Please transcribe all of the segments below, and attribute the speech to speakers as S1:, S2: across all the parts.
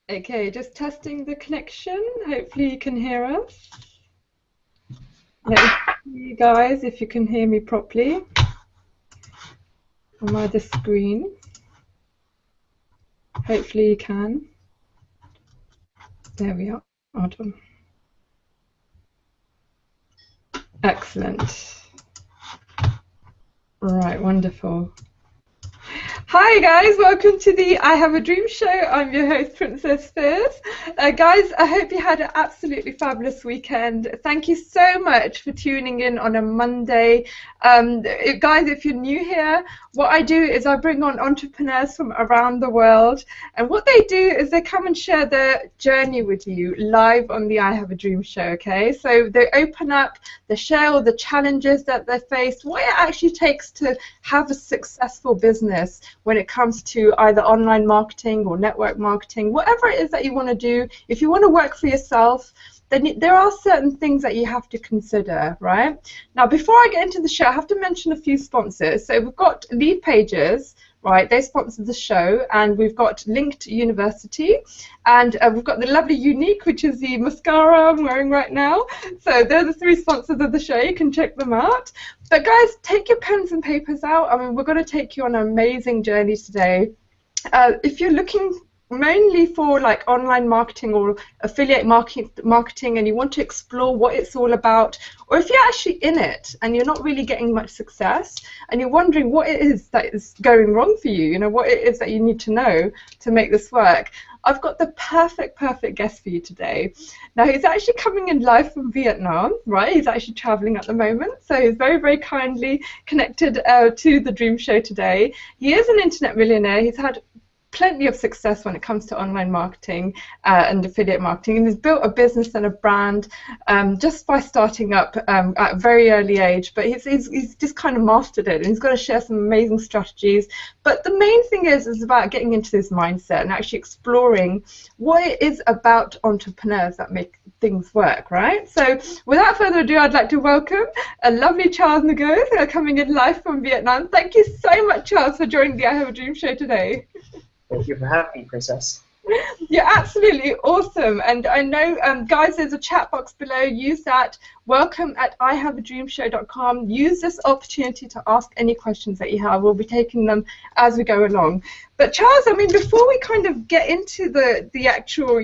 S1: Okay, just testing the connection. Hopefully you can hear us. Let me see you guys if you can hear me properly on my other screen. Hopefully you can. There we are. Hold on. Excellent. Right, wonderful. Hi guys, welcome to the I Have a Dream show. I'm your host, Princess Fizz. Guys, I hope you had an absolutely fabulous weekend. Thank you so much for tuning in on a Monday. Guys, if you're new here, what I do is I bring on entrepreneurs from around the world, and what they do is they come and share their journey with you live on the I Have a Dream show, okay? So they open up, they share all the challenges that they face, what it actually takes to have a successful business when it comes to either online marketing or network marketing, whatever it is that you want to do. If you want to work for yourself, then there are certain things that you have to consider, right? Now, before I get into the show, I have to mention a few sponsors. So we've got Lead Pages, right? They sponsored the show, and we've got Linked University, and we've got the lovely Unique, which is the mascara I'm wearing right now. So they're the three sponsors of the show. You can check them out. But guys, take your pens and papers out. I mean, we're going to take you on an amazing journey today. If you're looking mainly for like online marketing or affiliate marketing and you want to explore what it's all about, or if you're actually in it and you're not really getting much success and you're wondering what it is that is going wrong for you, what it is that you need to know to make this work, I've got the perfect guest for you today. Now, he's actually coming in live from Vietnam, right? He's actually traveling at the moment, so he's very kindly connected to the Dream Show today. He is an internet millionaire. He's had plenty of success when it comes to online marketing and affiliate marketing, and he's built a business and a brand just by starting up at a very early age, but he's just kind of mastered it, and he's going to share some amazing strategies. But the main thing is about getting into this mindset and actually exploring what it is about entrepreneurs that make things work, right? So without further ado, I'd like to welcome a lovely Charles Ngo coming in live from Vietnam. Thank you so much, Charles, for joining the I Have a Dream show today.
S2: Thank you for having me, Princess.
S1: You're absolutely awesome, and I know, guys, there's a chat box below. Use that. welcome@ihaveadreamshow.com. Use this opportunity to ask any questions that you have. We'll be taking them as we go along. But Charles, I mean, before we kind of get into the actual,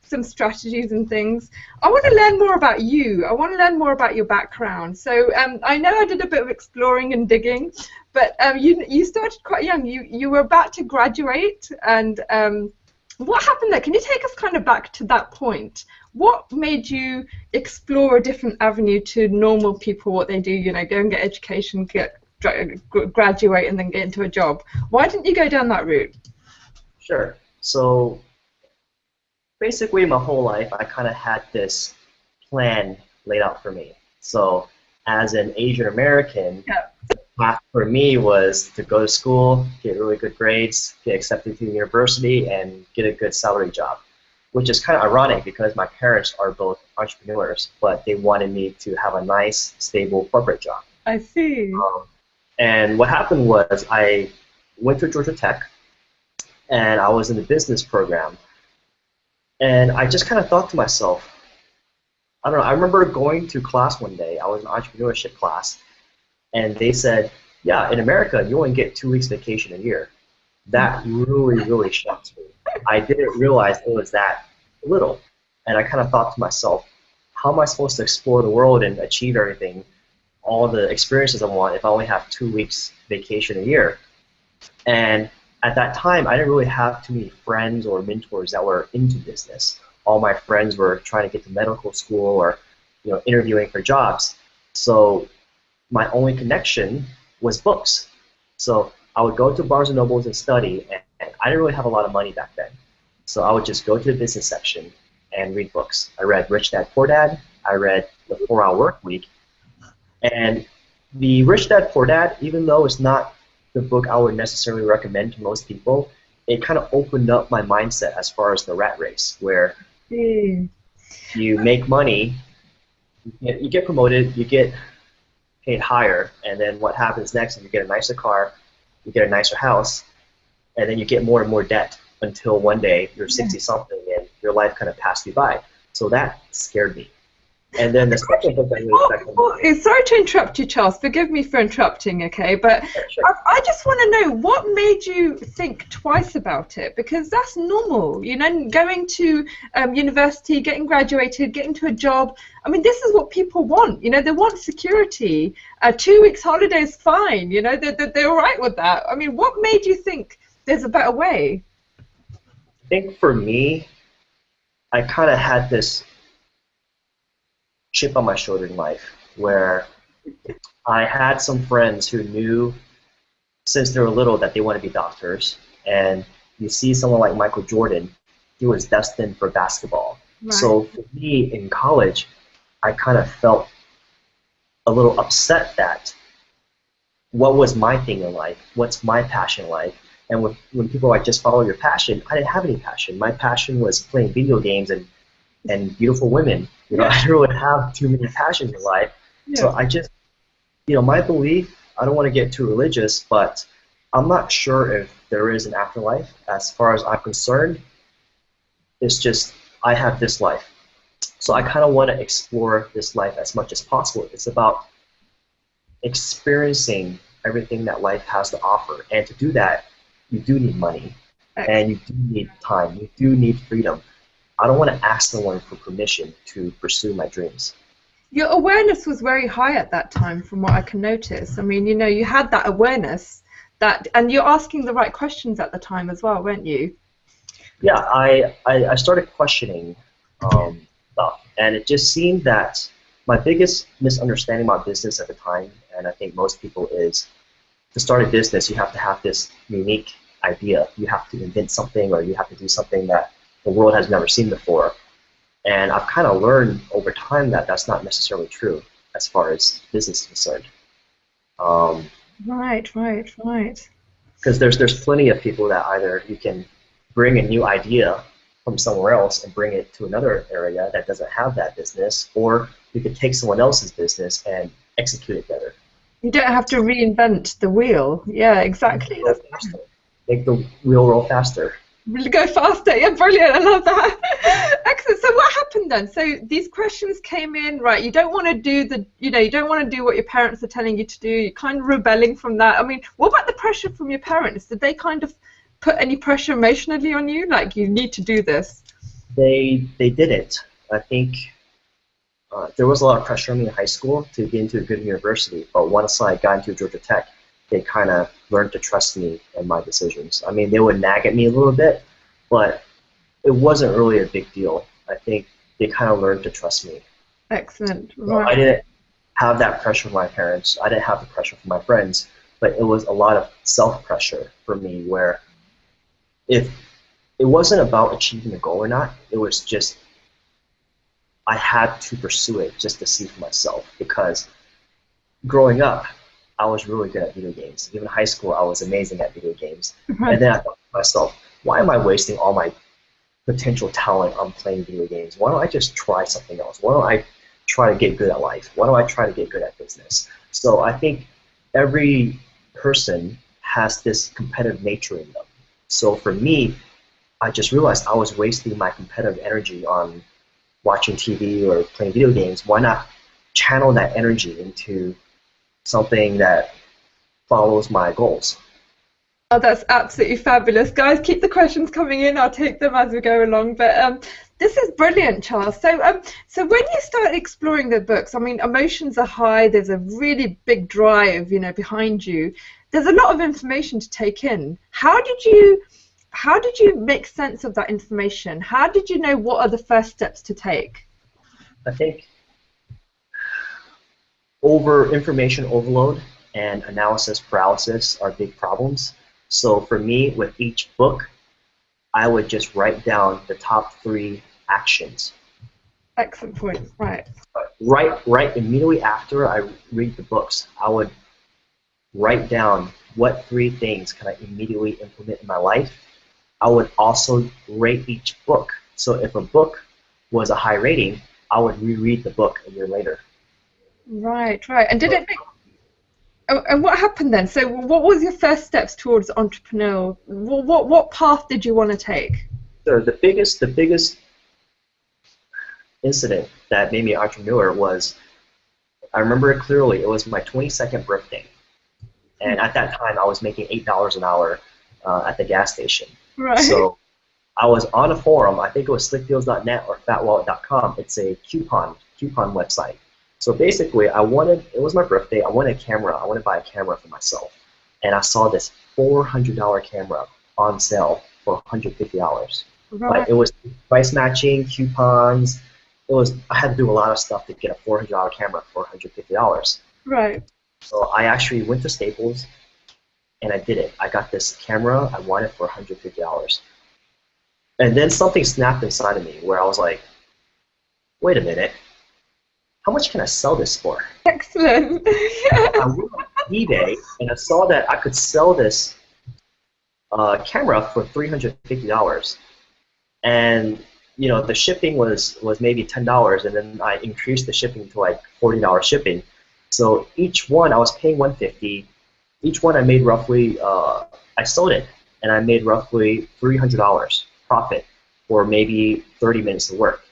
S1: some strategies and things, I want to learn more about you. I want to learn more about your background. So I know I did a bit of exploring and digging, but you started quite young. You were about to graduate, and what happened there? Can you take us kind of back to that point? What made you explore a different avenue to normal people, what they do, go and get education, graduate, and then get into a job? Why didn't you go down that route?
S2: Sure. So basically my whole life I kind of had this plan laid out for me. So as an Asian American, the path for me was to go to school, get really good grades, get accepted to the university, and get a good salary job, which is kind of ironic because my parents are both entrepreneurs, but they wanted me to have a nice, stable corporate job.
S1: I see.
S2: And what happened was I went to Georgia Tech, and I was in the business program, and I just kind of thought to myself, I don't know, I remember going to class one day. I was in entrepreneurship class, and they said, yeah, in America, you only get 2 weeks vacation a year. That really shocked me. I didn't realize it was that little. And I kind of thought to myself, how am I supposed to explore the world and achieve everything, all the experiences I want, if I only have 2 weeks vacation a year? And at that time, I didn't really have too many friends or mentors that were into business. All my friends were trying to get to medical school or interviewing for jobs. So my only connection was books. So I would go to Barnes & Nobles and study, and I didn't really have a lot of money back then. So I would just go to the business section and read books. I read Rich Dad, Poor Dad. I read The 4-Hour Work Week. And the Rich Dad, Poor Dad, even though it's not the book I would necessarily recommend to most people, it kind of opened up my mindset as far as the rat race, where you make money, you get promoted, you get paid higher, and then what happens next is you get a nicer car, you get a nicer house, and then you get more and more debt until one day you're 60 something and your life kind of passed you by. So that scared me. And then the second book I really expected.
S1: Sorry to interrupt you, Charles. Forgive me for interrupting, okay? But
S2: Sure.
S1: I just want to know what made you think twice about it, because that's normal, you know, going to university, getting graduated, getting to a job. I mean, this is what people want, you know, they want security. 2 weeks holiday is fine, you know, they're all right with that. I mean, what made you think there's a better way?
S2: I think for me, I kind of had this chip on my shoulder in life where I had some friends who knew since they were little that they want to be doctors, and you see someone like Michael Jordan, he was destined for basketball.
S1: Right.
S2: So for me in college, I kind of felt a little upset that what was my thing in life, what's my passion in life, and when people are like, just follow your passion, I didn't have any passion. My passion was playing video games and beautiful women. You know, I didn't really have too many passions in life. Yeah. So I just, you know, my belief, I don't want to get too religious, but I'm not sure if there is an afterlife. As far as I'm concerned, it's just, I have this life. So I kind of want to explore this life as much as possible. It's about experiencing everything that life has to offer. And to do that, you do need money, and you do need time, you do need freedom. I don't want to ask someone for permission to pursue my dreams.
S1: Your awareness was very high at that time, from what I can notice. I mean, you know, you had that awareness, and you're asking the right questions at the time as well, weren't you?
S2: Yeah, I started questioning stuff, and it just seemed that my biggest misunderstanding about business at the time, and I think most people, is to start a business, you have to have this unique idea. You have to invent something, or you have to do something that the world has never seen before. And I've kind of learned over time that that's not necessarily true as far as business is concerned.
S1: Right.
S2: Because there's plenty of people that either you can bring a new idea from somewhere else and bring it to another area that doesn't have that business, or you could take someone else's business and execute it better.
S1: You don't have to reinvent the wheel. Yeah, exactly.
S2: Make the wheel roll faster.
S1: Go faster. Yeah, brilliant. I love that. Excellent. So what happened then? So these questions came in, right? You don't want to do you don't want to do what your parents are telling you to do. You're kind of rebelling from that. I mean, what about the pressure from your parents? Did they kind of put any pressure emotionally on you? Like, you need to do this?
S2: They didn't. I think there was a lot of pressure on me in high school to get into a good university, but once I got into Georgia Tech, they kind of learned to trust me and my decisions. I mean, they would nag at me a little bit, but it wasn't really a big deal. I think they kind of learned to trust me.
S1: Excellent.
S2: Right. So I didn't have that pressure from my parents. I didn't have the pressure from my friends, but it was a lot of self-pressure for me, where if it wasn't about achieving a goal or not, it was just I had to pursue it just to see for myself, because growing up, I was really good at video games. Even in high school, I was amazing at video games. And then I thought to myself, why am I wasting all my potential talent on playing video games? Why don't I just try something else? Why don't I try to get good at life? Why don't I try to get good at business? So I think every person has this competitive nature in them. So for me, I just realized I was wasting my competitive energy on watching TV or playing video games. Why not channel that energy into something that follows my goals?
S1: Oh, that's absolutely fabulous. Guys, keep the questions coming in. I'll take them as we go along. But this is brilliant, Charles. So when you start exploring the books, I mean, emotions are high. There's a really big drive, you know, behind you. There's a lot of information to take in. How did you make sense of that information? How did you know what are the first steps to take?
S2: I think information overload and analysis paralysis are big problems. So for me, with each book, I would just write down the top 3 actions.
S1: Excellent point. Right.
S2: Right immediately after I read the books, I would write down what 3 things can I immediately implement in my life. I would also rate each book. So if a book was a high rating, I would reread the book a year later.
S1: Right. And did it make... And what happened then? So what was your first steps towards entrepreneurial? What path did you want to take?
S2: So the biggest incident that made me an entrepreneur was, I remember it clearly. It was my 22nd birthday, and at that time I was making $8 an hour at the gas station.
S1: Right.
S2: So I was on a forum. I think it was slickdeals.net or fatwallet.com. It's a coupon website. So basically, it was my birthday. I wanted a camera. I wanted to buy a camera for myself, and I saw this $400 camera on sale for $150. Like,
S1: Right.
S2: it was price matching, coupons. I had to do a lot of stuff to get a $400 camera for $150.
S1: Right.
S2: So I actually went to Staples and I did it. I got this camera I wanted for $150. And then something snapped inside of me where I was like, wait a minute, how much can I sell this for?
S1: Excellent.
S2: I went on eBay and I saw that I could sell this camera for $350. And the shipping was maybe $10, and then I increased the shipping to like $40 shipping. So each one I was paying $150. Each one I made roughly, I sold it, and I made roughly $300 profit for maybe 30 minutes of work.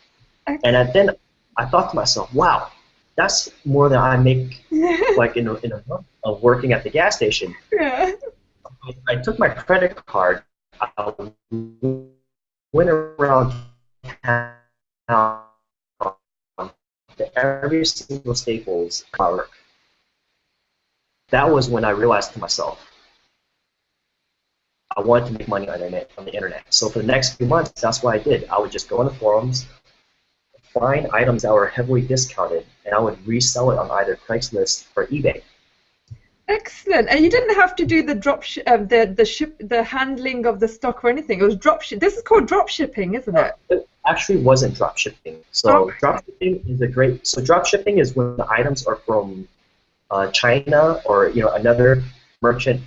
S2: And then I thought to myself, wow, that's more than I make like in a month of working at the gas station.
S1: Yeah.
S2: I took my credit card, I went around town to every single Staples work. That was when I realized to myself, I wanted to make money on the internet. So for the next few months, that's what I did. I would just go on the forums, find items that were heavily discounted, and I would resell it on either Craigslist or eBay.
S1: Excellent. And you didn't have to do the the handling of the stock or anything. It was drop ship. This is called drop shipping, isn't it?
S2: It actually wasn't drop shipping. So drop shipping is drop shipping is when the items are from China or another merchant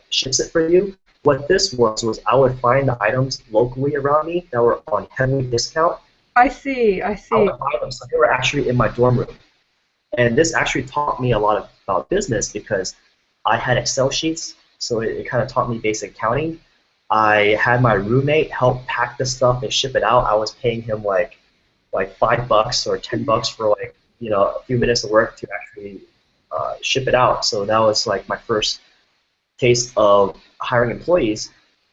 S2: ships it for you. What this was I would find the items locally around me that were on heavy discount.
S1: I see. I see.
S2: I would buy them. So they were actually in my dorm room. And this actually taught me a lot about business because I had Excel sheets, so it kind of taught me basic accounting. I had my roommate help pack the stuff and ship it out. I was paying him like $5 or $10 for a few minutes of work to actually ship it out. So that was like my first taste of hiring employees.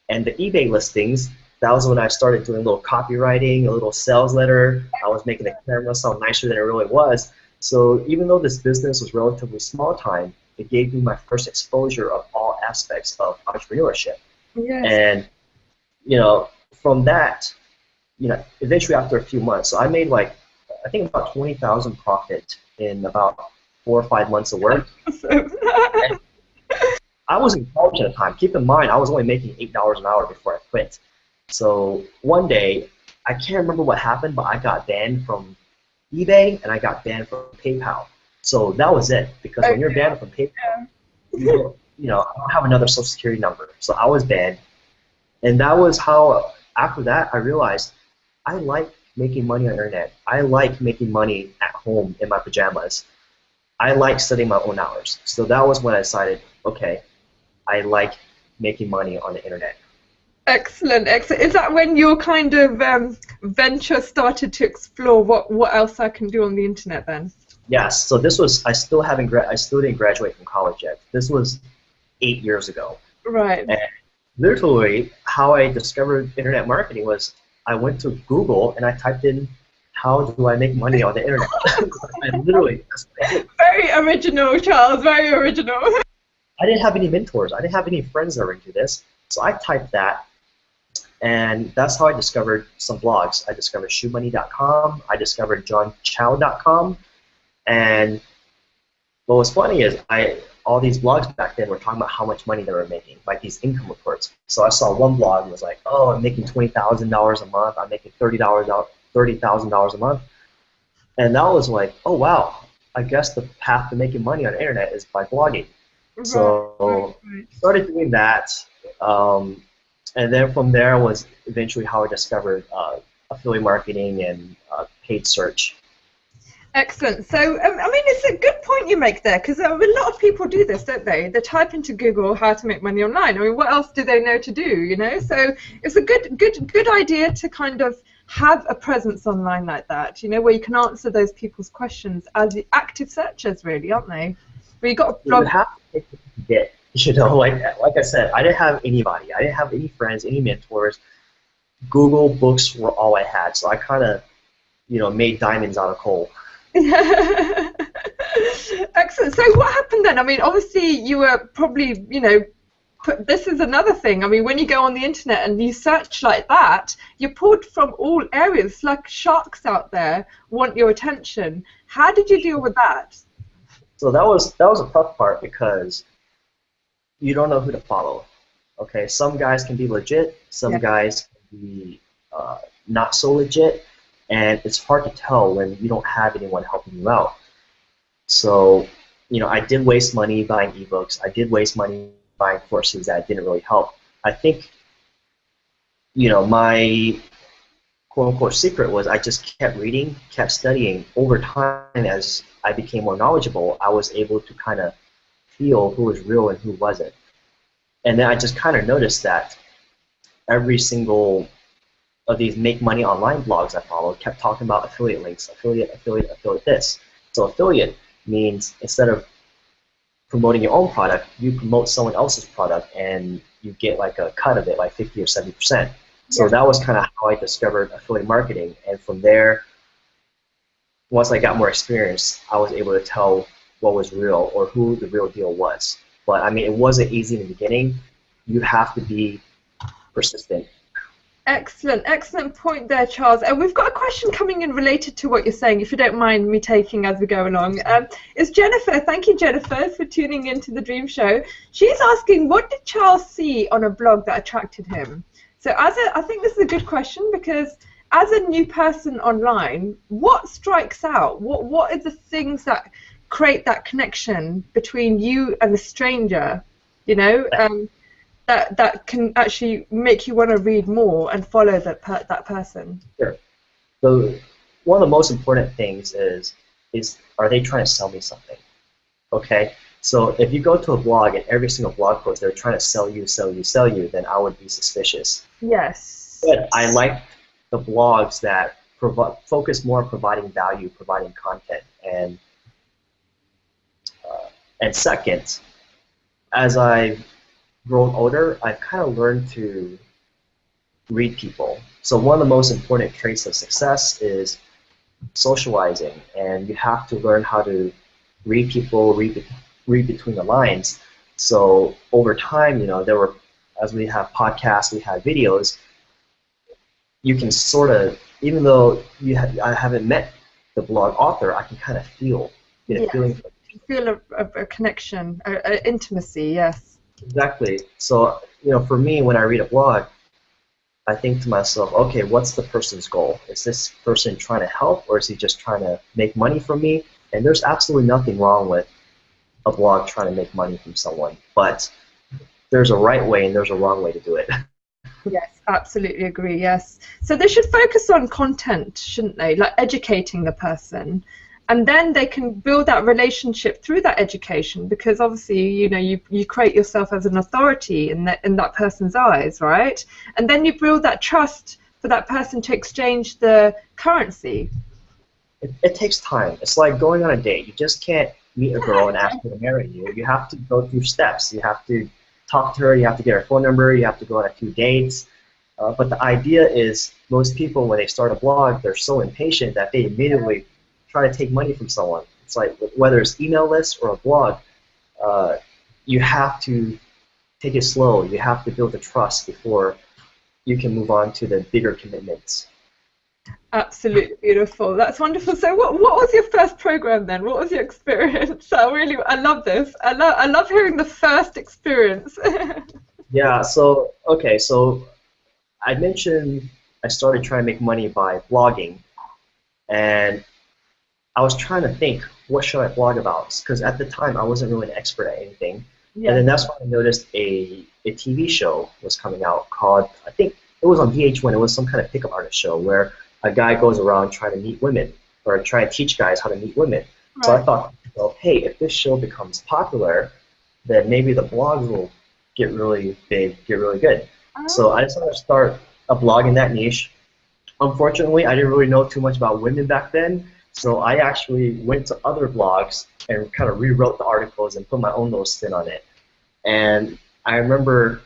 S2: And the eBay listings, that was when I started doing a little copywriting, a little sales letter. I was making the camera sound nicer than it really was. So even though this business was relatively small time, it gave me my first exposure of all aspects of entrepreneurship.
S1: Yes.
S2: And from that, eventually after a few months, so I made I think about 20,000 profit in about 4 or 5 months of work. And I was in college at the time. Keep in mind, I was only making $8 an hour before I quit. So one day, I can't remember what happened, but I got banned from eBay and I got banned from PayPal. So that was it, because when you're banned from PayPal, you don't have another social security number. So I was banned, and that was how, after that, I realized I like making money on the internet. I like making money at home in my pajamas. I like setting my own hours. So that was when I decided, okay, I like making money on the internet.
S1: Excellent, excellent. Is that when your kind of venture started to explore what else I can do on the internet then?
S2: Yes. So this was, I still didn't graduate from college yet. This was 8 years ago.
S1: Right.
S2: And literally, how I discovered internet marketing was I went to Google and I typed in, how do I make money on the internet? And literally,
S1: very original, Charles. Very original.
S2: I didn't have any mentors. I didn't have any friends that were into this. So I typed that, and that's how I discovered some blogs. I discovered shoemoney.com. I discovered johnchow.com. And what was funny is all these blogs back then were talking about how much money they were making, like these income reports. So I saw one blog and was like, oh, I'm making $20,000 a month. I'm making $30,000 a month. And that was like, oh, wow, I guess the path to making money on the internet is by blogging.
S1: Right,
S2: So started doing that. And then from there was eventually how I discovered affiliate marketing and paid search.
S1: Excellent. So, I mean, it's a good point you make there, because a lot of people do this, don't they? They type into Google how to make money online. I mean, what else do they know to do, you know? So it's a good idea to kind of have a presence online like that, you know, where you can answer those people's questions as the active searchers, really, aren't they? Where you got a blog.
S2: You have to take what you get. You know, like I said, I didn't have anybody. I didn't have any friends, any mentors. Google books were all I had, so I kind of, you know, made diamonds out of coal.
S1: Excellent. So what happened then? I mean, obviously you were probably, you know, this is another thing. I mean, when you go on the internet and you search like that, you're pulled from all areas. Like sharks out there want your attention. How did you deal with that?
S2: So that was a tough part because you don't know who to follow. Okay, some guys can be legit, some guys can be not so legit, and it's hard to tell when you don't have anyone helping you out. So, you know, I did waste money buying ebooks. I did waste money buying courses that didn't really help. I think, you know, my quote-unquote secret was I just kept reading, kept studying. Over time, as I became more knowledgeable, I was able to kind of feel who was real and who wasn't. And then I just kind of noticed that every single of these make money online blogs I followed kept talking about affiliate links, affiliate this. So affiliate means instead of promoting your own product, you promote someone else's product and you get like a cut of it, like 50 or 70%. So that was kind of how I discovered affiliate marketing. And from there, once I got more experience, I was able to tell what was real or who the real deal was. But I mean, it wasn't easy in the beginning. You have to be persistent.
S1: Excellent, excellent point there, Charles. And we've got a question coming in related to what you're saying, if you don't mind me taking as we go along. It's Jennifer. Thank you, Jennifer, for tuning into the Dream Show. She's asking, what did Charles see on a blog that attracted him? So I think this is a good question, because as a new person online, what strikes out? What are the things that create that connection between you and a stranger, you know, that can actually make you want to read more and follow that person?
S2: Sure. So one of the most important things is are they trying to sell me something? Okay. So if you go to a blog and every single blog post they're trying to sell you, then I would be suspicious.
S1: Yes.
S2: But I like the blogs that focus more on providing value, providing content, and second, as I've grown older, I've kind of learned to read people. So one of the most important traits of success is socializing, and you have to learn how to read people, read between the lines. So over time, you know, as we have podcasts, we have videos, you can sort of, even though I haven't met the blog author, I can kind of get a feeling.
S1: You feel a connection, an intimacy, yes.
S2: Exactly. So, you know, for me, when I read a blog, I think to myself, okay, what's the person's goal? Is this person trying to help, or is he just trying to make money from me? And there's absolutely nothing wrong with a blog trying to make money from someone, but there's a right way and there's a wrong way to do it.
S1: Yes, absolutely agree, yes. So they should focus on content, shouldn't they? Like educating the person. And then they can build that relationship through that education, because obviously, you know, you create yourself as an authority in that person's eyes, right? And then you build that trust for that person to exchange the currency.
S2: It takes time. It's like going on a date. You just can't meet a girl and ask her to marry you. You have to go through steps. You have to talk to her. You have to get her phone number. You have to go on a few dates. But the idea is most people, when they start a blog, they're so impatient that they immediately try to take money from someone. It's like whether it's email lists or a blog, you have to take it slow. You have to build the trust before you can move on to the bigger commitments.
S1: Absolutely beautiful. That's wonderful. So what was your first program then? What was your experience? I love this. I love hearing the first experience.
S2: Yeah, so okay, so I mentioned I started trying to make money by blogging, and I was trying to think, what should I blog about? Because at the time I wasn't really an expert at anything. Yeah. And then that's when I noticed a TV show was coming out called, I think it was on VH1, it was some kind of pickup artist show where a guy goes around trying to meet women. or try and teach guys how to meet women. So I
S1: Right.
S2: thought, well, hey, if this show becomes popular, then maybe the blogs will get really big, get really good. So
S1: Oh,
S2: I decided to start a blog in that niche. Unfortunately, I didn't really know too much about women back then, so I actually went to other blogs and kind of rewrote the articles and put my own little spin on it. And I remember,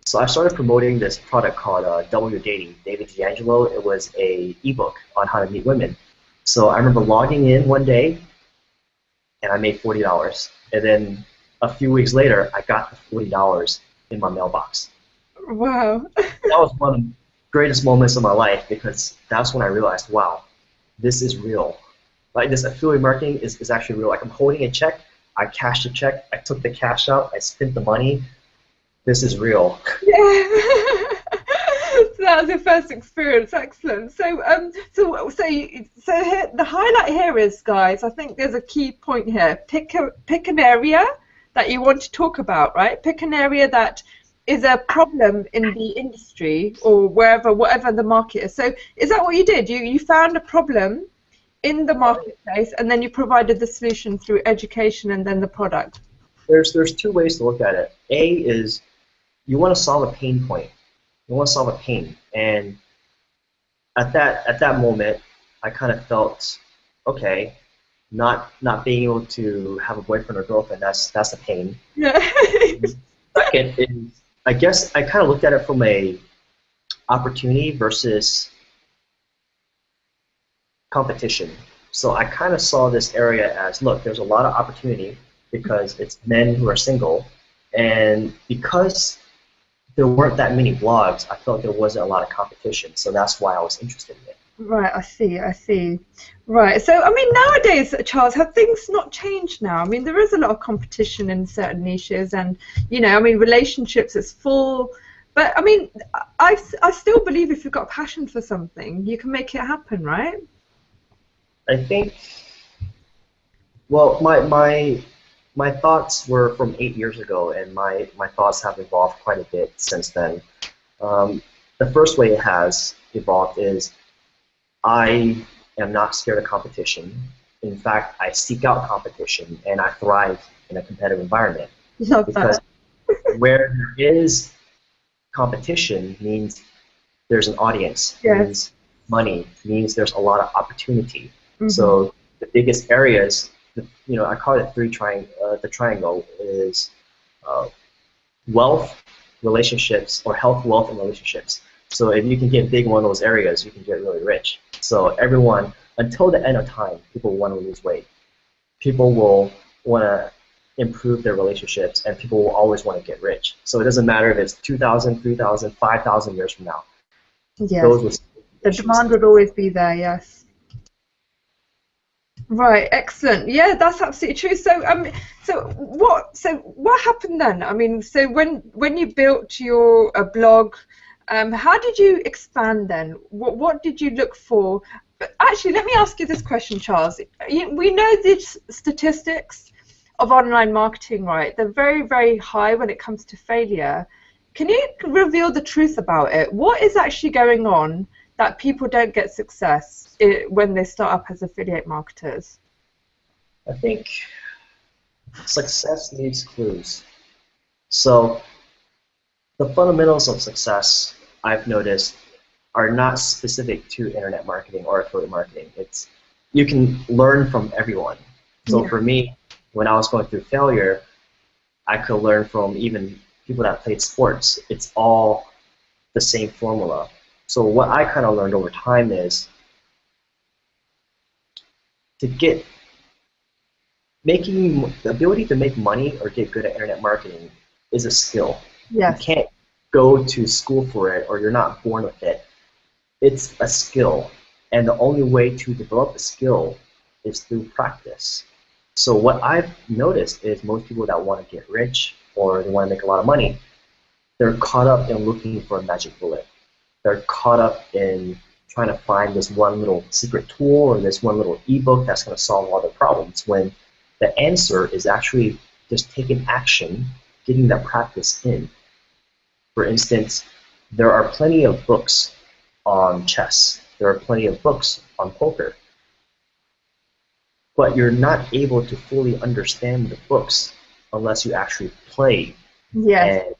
S2: so I started promoting this product called W Dating, David D'Angelo. It was a ebook on how to meet women. So I remember logging in one day and I made $40. And then a few weeks later, I got the $40 in my mailbox.
S1: wow.
S2: That was one of the greatest moments of my life because that's when I realized, wow, this is real. Like this affiliate marketing is actually real. Like I'm holding a check, I cashed the check, I took the cash out, I spent the money. This is real.
S1: Yeah. So that was your first experience. Excellent. So here, the highlight here is, guys, I think there's a key point here. Pick an area that you want to talk about, right? Pick an area that is a problem in the industry or wherever, whatever the market is. So is that what you did? You found a problem in the marketplace and then you provided the solution through education and then the product.
S2: There's two ways to look at it. A is you want to solve a pain point. You want to solve a pain. And at that moment, I kind of felt, okay, not being able to have a boyfriend or girlfriend, that's a pain.
S1: Yeah.
S2: Second is, I guess I kind of looked at it from a opportunity versus competition. So I kind of saw this area as, look, there's a lot of opportunity because it's men who are single, and because there weren't that many blogs, I felt there wasn't a lot of competition. So that's why I was interested in it.
S1: Right, I see, I see. Right, so I mean, nowadays, Charles, have things not changed now? I mean, there is a lot of competition in certain niches, and I mean, relationships is full. But I mean, I still believe if you've got a passion for something, you can make it happen, right?
S2: I think, well, my thoughts were from 8 years ago, and my thoughts have evolved quite a bit since then. The first way it has evolved is I am not scared of competition. In fact, I seek out competition, and I thrive in a competitive environment
S1: Love
S2: because
S1: that.
S2: where there is competition means there's an audience,
S1: Yes.
S2: means money, means there's a lot of opportunity.
S1: Hmm.
S2: So the biggest areas, I call it the triangle is uh, wealth, relationships, or health, wealth, and relationships. So if you can get big in one of those areas, you can get really rich. So everyone, until the end of time, people want to lose weight. People will want to improve their relationships, and people will always want to get rich. So it doesn't matter if it's 2,000, 3,000, 5,000 years from now.
S1: Yes.
S2: Those will still be
S1: The
S2: issues.
S1: demand would always be there, yes. Right, excellent. Yeah, that's absolutely true. So what happened then? I mean, so when you built your blog, how did you expand then? What did you look for? But actually, let me ask you this question, Charles. We know the statistics of online marketing, right? They're very, very high when it comes to failure. Can you reveal the truth about it? What is actually going on that people don't get success when they start up as affiliate marketers?
S2: I think success needs clues. So the fundamentals of success, I've noticed, are not specific to internet marketing or affiliate marketing. It's you can learn from everyone. So
S1: Yeah.
S2: for me, when I was going through failure, I could learn from even people that played sports. It's all the same formula. So what I kind of learned over time is to get making the ability to make money or get good at internet marketing is a skill. You
S1: Yes.
S2: can't go to school for it or you're not born with it. It's a skill. And the only way to develop a skill is through practice. So what I've noticed is most people that want to get rich or they want to make a lot of money, they're caught up in looking for a magic bullet. They're caught up in trying to find this one little secret tool or this one little ebook that's going to solve all their problems when the answer is actually just taking action, getting that practice in. For instance, there are plenty of books on chess. There are plenty of books on poker. But you're not able to fully understand the books unless you actually play
S1: Yes.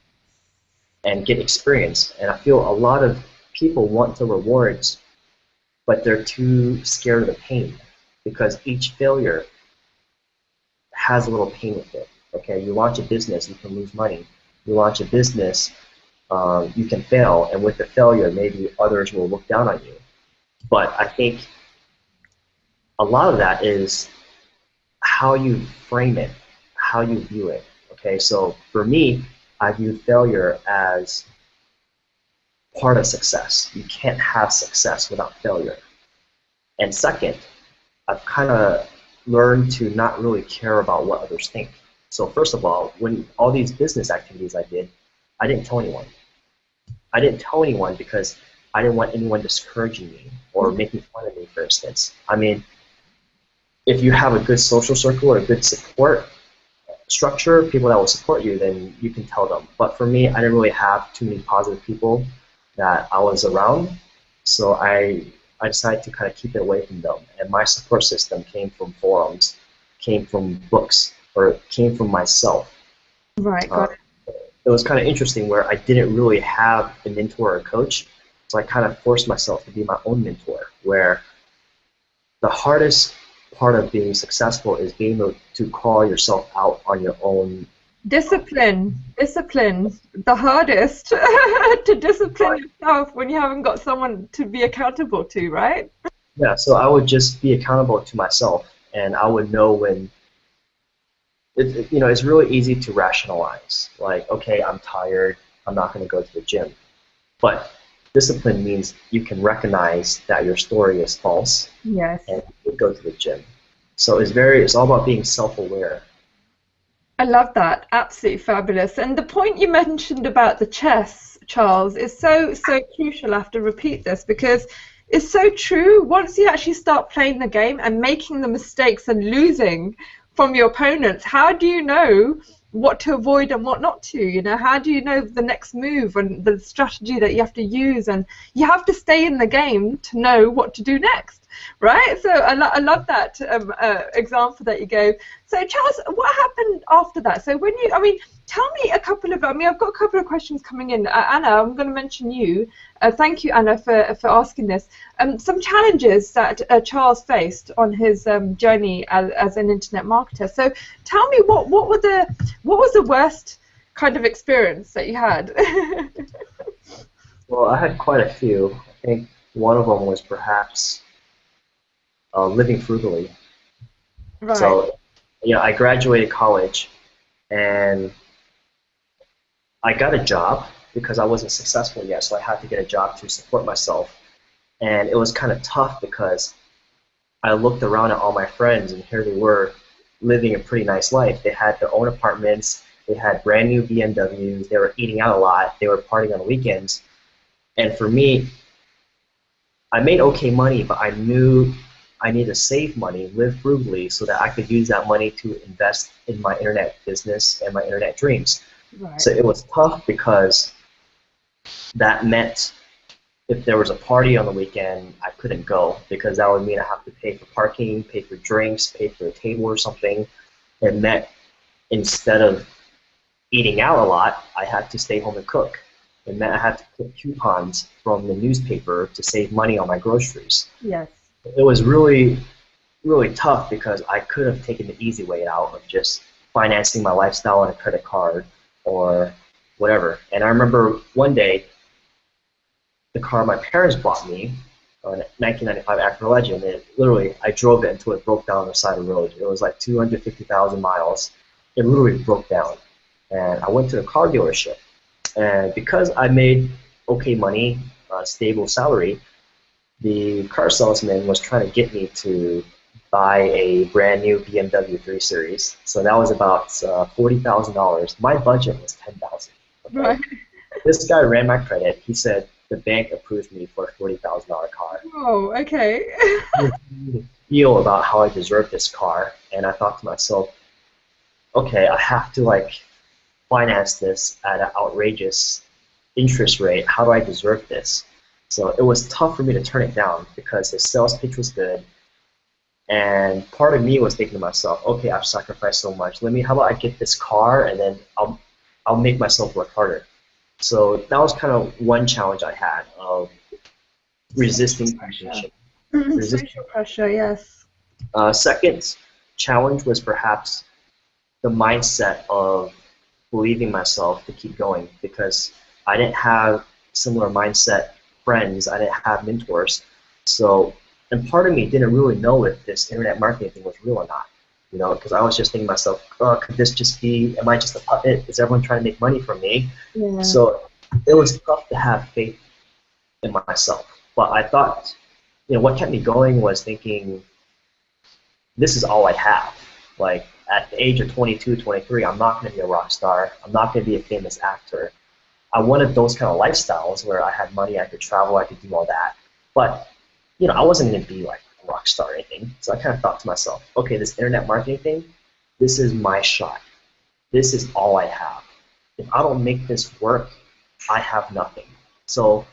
S2: and get experience. And I feel a lot of people want the rewards, but they're too scared of the pain because each failure has a little pain with it. Okay, you launch a business, you can lose money. You launch a business, you can fail, and with the failure, maybe others will look down on you. But I think a lot of that is how you frame it, how you view it. Okay, so for me, I view failure as part of success. You can't have success without failure. And second, I've kind of learned to not really care about what others think. So first of all, when all these business activities I did, I didn't tell anyone. I didn't tell anyone because I didn't want anyone discouraging me or making fun of me, for instance. I mean, if you have a good social circle or a good support structure, people that will support you, then you can tell them. But for me, I didn't really have too many positive people that I was around, so I decided to kind of keep it away from them. And my support system came from forums, came from books, or came from myself.
S1: Right, got it.
S2: It was kind of interesting where I didn't really have a mentor or a coach, so I kind of forced myself to be my own mentor, where the hardest part of being successful is being able to call yourself out on your own.
S1: Discipline, the hardest to discipline yourself when you haven't got someone to be accountable to, right?
S2: Yeah, so I would just be accountable to myself, and I would know when. It's really easy to rationalize. Like, okay, I'm tired. I'm not going to go to the gym. But discipline means you can recognize that your story is false.
S1: Yes.
S2: And you go to the gym. So it's all about being self-aware.
S1: I love that. Absolutely fabulous. And the point you mentioned about the chess, Charles, is so crucial. I have to repeat this because it's so true. Once you actually start playing the game and making the mistakes and losing from your opponents, how do you know what to avoid and what not to? You know, how do you know the next move and the strategy that you have to use? And you have to stay in the game to know what to do next, right? So I love that example that you gave. So Charles, what happened after that? So when tell me a couple of, I've got a couple of questions coming in. Anna, I'm going to mention you. Thank you, Anna, for asking this. Some challenges that Charles faced on his journey as an internet marketer. So tell me, what was the worst kind of experience that you had?
S2: Well, I had quite a few. I think one of them was perhaps living frugally.
S1: Right.
S2: So, I graduated college, and I got a job because I wasn't successful yet, so I had to get a job to support myself. And it was kind of tough because I looked around at all my friends, and here they were living a pretty nice life. They had their own apartments, they had brand new BMWs, they were eating out a lot, they were partying on the weekends. And for me, I made okay money, but I knew I needed to save money, live frugally, so that I could use that money to invest in my internet business and my internet dreams.
S1: Right.
S2: So it was tough because that meant if there was a party on the weekend, I couldn't go because that would mean I have to pay for parking, pay for drinks, pay for a table or something. It meant instead of eating out a lot, I had to stay home and cook. It meant I had to get coupons from the newspaper to save money on my groceries.
S1: Yes.
S2: It was really, really tough because I could have taken the easy way out of just financing my lifestyle on a credit card or whatever. And I remember one day, the car my parents bought me, a 1995 Acura Legend, and literally I drove it until it broke down on the side of the road. It was like 250,000 miles. It literally broke down. And I went to the car dealership. And because I made okay money, stable salary, the car salesman was trying to get me to buy a brand new BMW 3 Series. So that was about $40,000. My budget was $10,000. Okay?
S1: Right.
S2: This guy ran my credit. He said the bank approved me for a $40,000 car.
S1: Oh, okay.
S2: I feel about how I deserve this car, and I thought to myself, okay, I have to finance this at an outrageous interest rate. How do I deserve this? So it was tough for me to turn it down because his sales pitch was good. And part of me was thinking to myself, okay, I've sacrificed so much. How about I get this car and then I'll make myself work harder. So that was kind of one challenge I had of resisting temptation.
S1: Social pressure, yes.
S2: Second challenge was perhaps the mindset of believing myself to keep going because I didn't have similar mindset friends. I didn't have mentors. So, and part of me didn't really know if this internet marketing thing was real or not. You know, because I was just thinking to myself, oh, could this just be, am I just a puppet? Is everyone trying to make money from me?
S1: Yeah.
S2: So it was tough to have faith in myself. But I thought, you know, what kept me going was thinking, this is all I have. Like, at the age of 22, 23, I'm not going to be a rock star. I'm not going to be a famous actor. I wanted those kind of lifestyles where I had money, I could travel, I could do all that. But, you know, I wasn't going to be like a rock star or anything. So I kind of thought to myself, okay, this internet marketing thing, this is my shot. This is all I have. If I don't make this work, I have nothing. So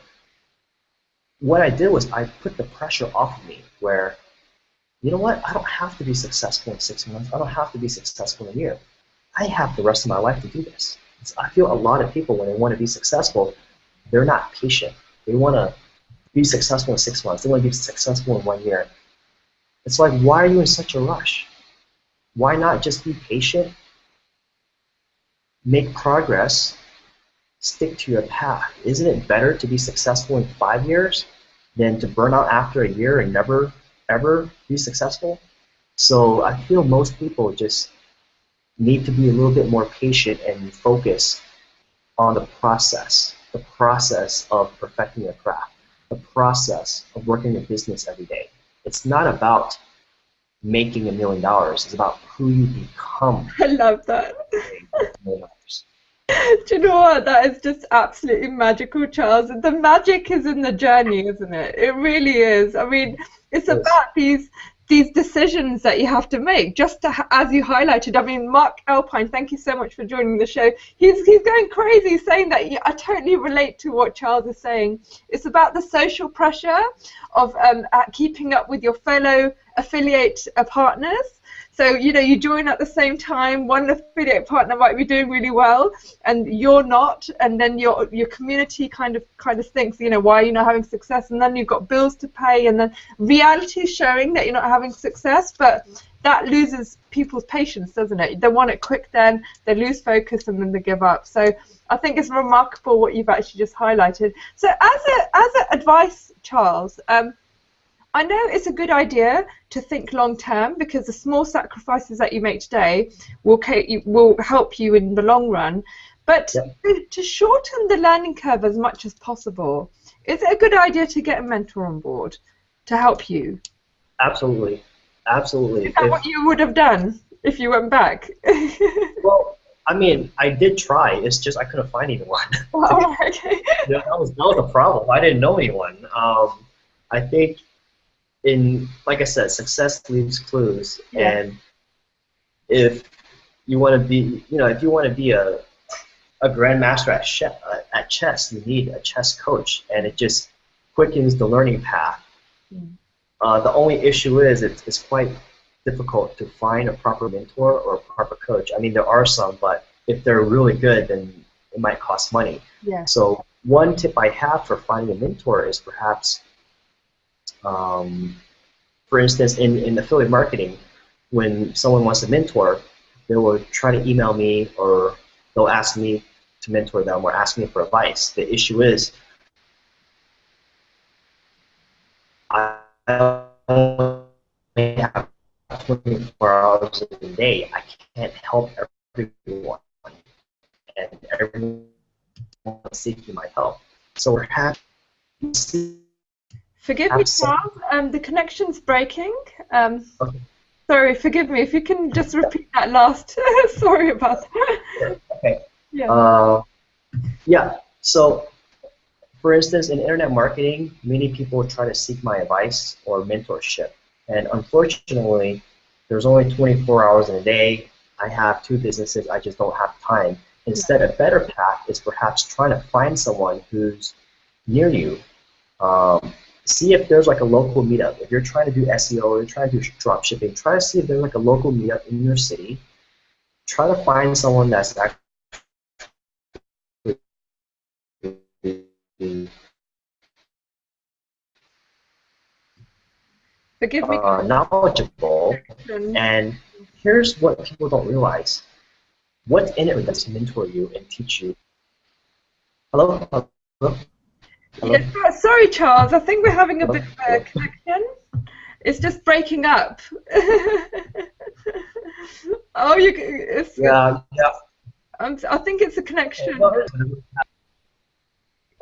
S2: what I did was I put the pressure off of me where, you know what, I don't have to be successful in 6 months. I don't have to be successful in a year. I have the rest of my life to do this. I feel a lot of people, when they want to be successful, they're not patient. They want to be successful in 6 months. They want to be successful in 1 year. It's like, why are you in such a rush? Why not just be patient, make progress, stick to your path? Isn't it better to be successful in 5 years than to burn out after a year and never, ever be successful? So I feel most people just need to be a little bit more patient and focus on the process of perfecting your craft, the process of working a business every day. It's not about making $1 million. It's about who you become.
S1: I love that. Do you know what? That is just absolutely magical, Charles. The magic is in the journey, isn't it? It really is. I mean, it's about these decisions that you have to make. Just to, as you highlighted, I mean, Mark Alpine, thank you so much for joining the show. He's going crazy saying that I totally relate to what Charles is saying. It's about the social pressure of keeping up with your fellow affiliate partners. So, you know, you join at the same time, one affiliate partner might be doing really well and you're not, and then your community kind of thinks, you know, why are you not having success? And then you've got bills to pay, and then reality is showing that you're not having success, but that loses people's patience, doesn't it? They want it quick, then they lose focus and then they give up. So I think it's remarkable what you've actually just highlighted. So as an advice, Charles, I know it's a good idea to think long term because the small sacrifices that you make today will help you in the long run. But to shorten the learning curve as much as possible, is it a good idea to get a mentor on board to help you?
S2: Absolutely. Absolutely.
S1: Is that what you would have done if you went back?
S2: Well, I mean, I did try. It's just I couldn't find anyone.
S1: Oh, okay.
S2: That was a problem. I didn't know anyone. I think, like I said, success leaves clues, and if you want to be, if you want to be a grandmaster at chess, you need a chess coach, and it just quickens the learning path. The only issue is it's quite difficult to find a proper mentor or a proper coach. I mean, there are some, but if they're really good, then it might cost money.
S1: Yeah.
S2: So one tip I have for finding a mentor is perhaps, for instance, in affiliate marketing, when someone wants a mentor, they will try to email me or they'll ask me to mentor them or ask me for advice. The issue is I only have 24 hours a day. I can't help everyone, and everyone is seeking my help. So we're happy.
S1: Forgive me, Charles. The connection's breaking.
S2: Okay.
S1: Sorry, forgive me. If you can just repeat that last. Sorry about that.
S2: Okay.
S1: Yeah.
S2: Yeah. So, for instance, in internet marketing, many people try to seek my advice or mentorship, and unfortunately, there's only 24 hours in a day. I have 2 businesses. I just don't have time. Instead, a better path is perhaps trying to find someone who's near you, See if there's like a local meetup. If you're trying to do SEO or you're trying to do drop shipping, try to see if there's like a local meetup in your city. Try to find someone that's actually
S1: Forgive me.
S2: knowledgeable. And here's what people don't realize. What's in it for them to mentor you and teach you? Hello? Hello? Hello?
S1: Yeah, sorry, Charles. I think we're having a
S2: Hello?
S1: bit of a connection. It's just breaking up. Oh,
S2: Yeah.
S1: I think it's a connection.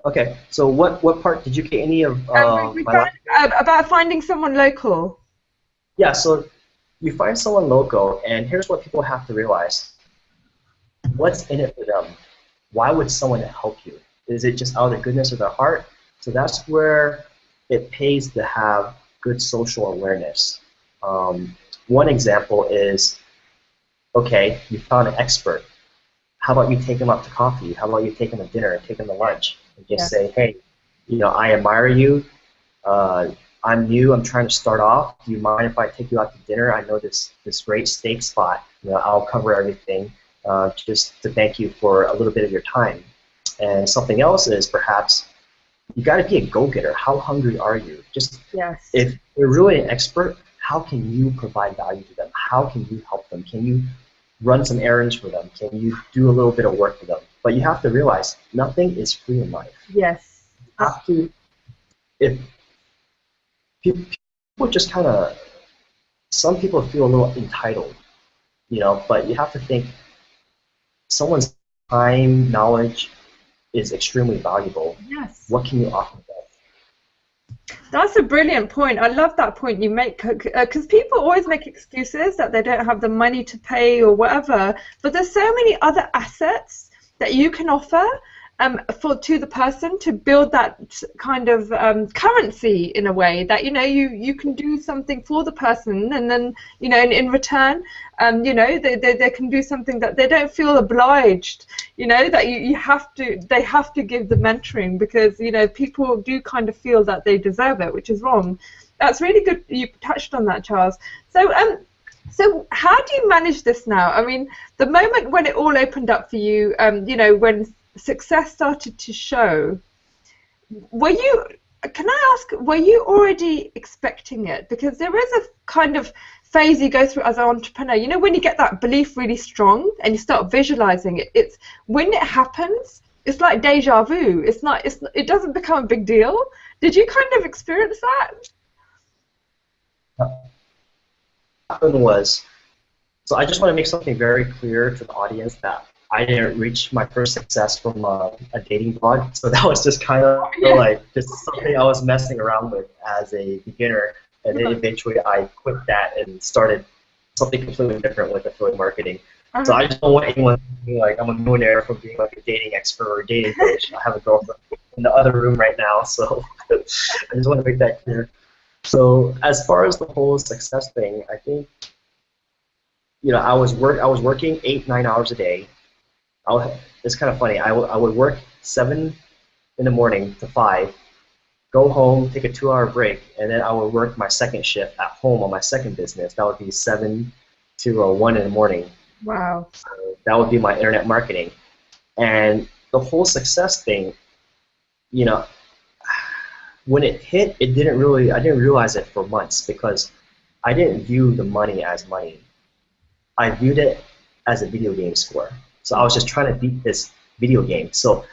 S2: Okay, so what part did you get any of
S1: We
S2: my
S1: found,
S2: last?
S1: about finding someone local.
S2: Yeah, so you find someone local, and here's what people have to realize. What's in it for them? Why would someone help you? Is it just out of the goodness of their heart? So that's where it pays to have good social awareness. One example is, okay, you found an expert. How about you take them out to coffee? How about you take them to dinner, take them to lunch, and just say, hey, I admire you. I'm new. I'm trying to start off. Do you mind if I take you out to dinner? I know this great steak spot. I'll cover everything. Just to thank you for a little bit of your time. And something else is perhaps you got to be a go-getter. How hungry are you? If you're really an expert, how can you provide value to them? How can you help them? Can you run some errands for them? Can you do a little bit of work for them? But you have to realize nothing is free in life.
S1: Yes.
S2: You have to, if people just kind of, some people feel a little entitled, but you have to think someone's time, knowledge is extremely valuable.
S1: Yes.
S2: What can you offer them?
S1: That's a brilliant point. I love that point you make, because people always make excuses that they don't have the money to pay or whatever, but there's so many other assets that you can offer to the person to build that kind of currency in a way that you can do something for the person, and then in return they can do something that they don't feel obliged, that they have to give the mentoring, because people do kind of feel that they deserve it, which is wrong. That's really good you touched on that, Charles. So how do you manage this now? I mean, the moment when it all opened up for you, when success started to show, were you already expecting it? Because there is a kind of phase you go through as an entrepreneur, when you get that belief really strong and you start visualizing it, it's when it happens, it's like deja vu. It doesn't become a big deal. Did you kind of experience that?
S2: What happened was, so I just want to make something very clear to the audience that I didn't reach my first success from a dating blog, so that was just kind of like just something I was messing around with as a beginner, and then eventually I quit that and started something completely different with affiliate marketing. So I just don't want anyone thinking like I'm a millionaire from being like a dating expert or a dating coach. I have a girlfriend in the other room right now, so I just want to make that clear. So as far as the whole success thing, I think I was working 8-9 hours a day. It's kind of funny. I would work 7 in the morning to 5, go home, take a 2-hour break, and then I would work my second shift at home on my second business. That would be 7 to 1 in the morning.
S1: Wow.
S2: So that would be my internet marketing. And the whole success thing, when it hit, I didn't realize it for months, because I didn't view the money as money. I viewed it as a video game score. So I was just trying to beat this video game. So,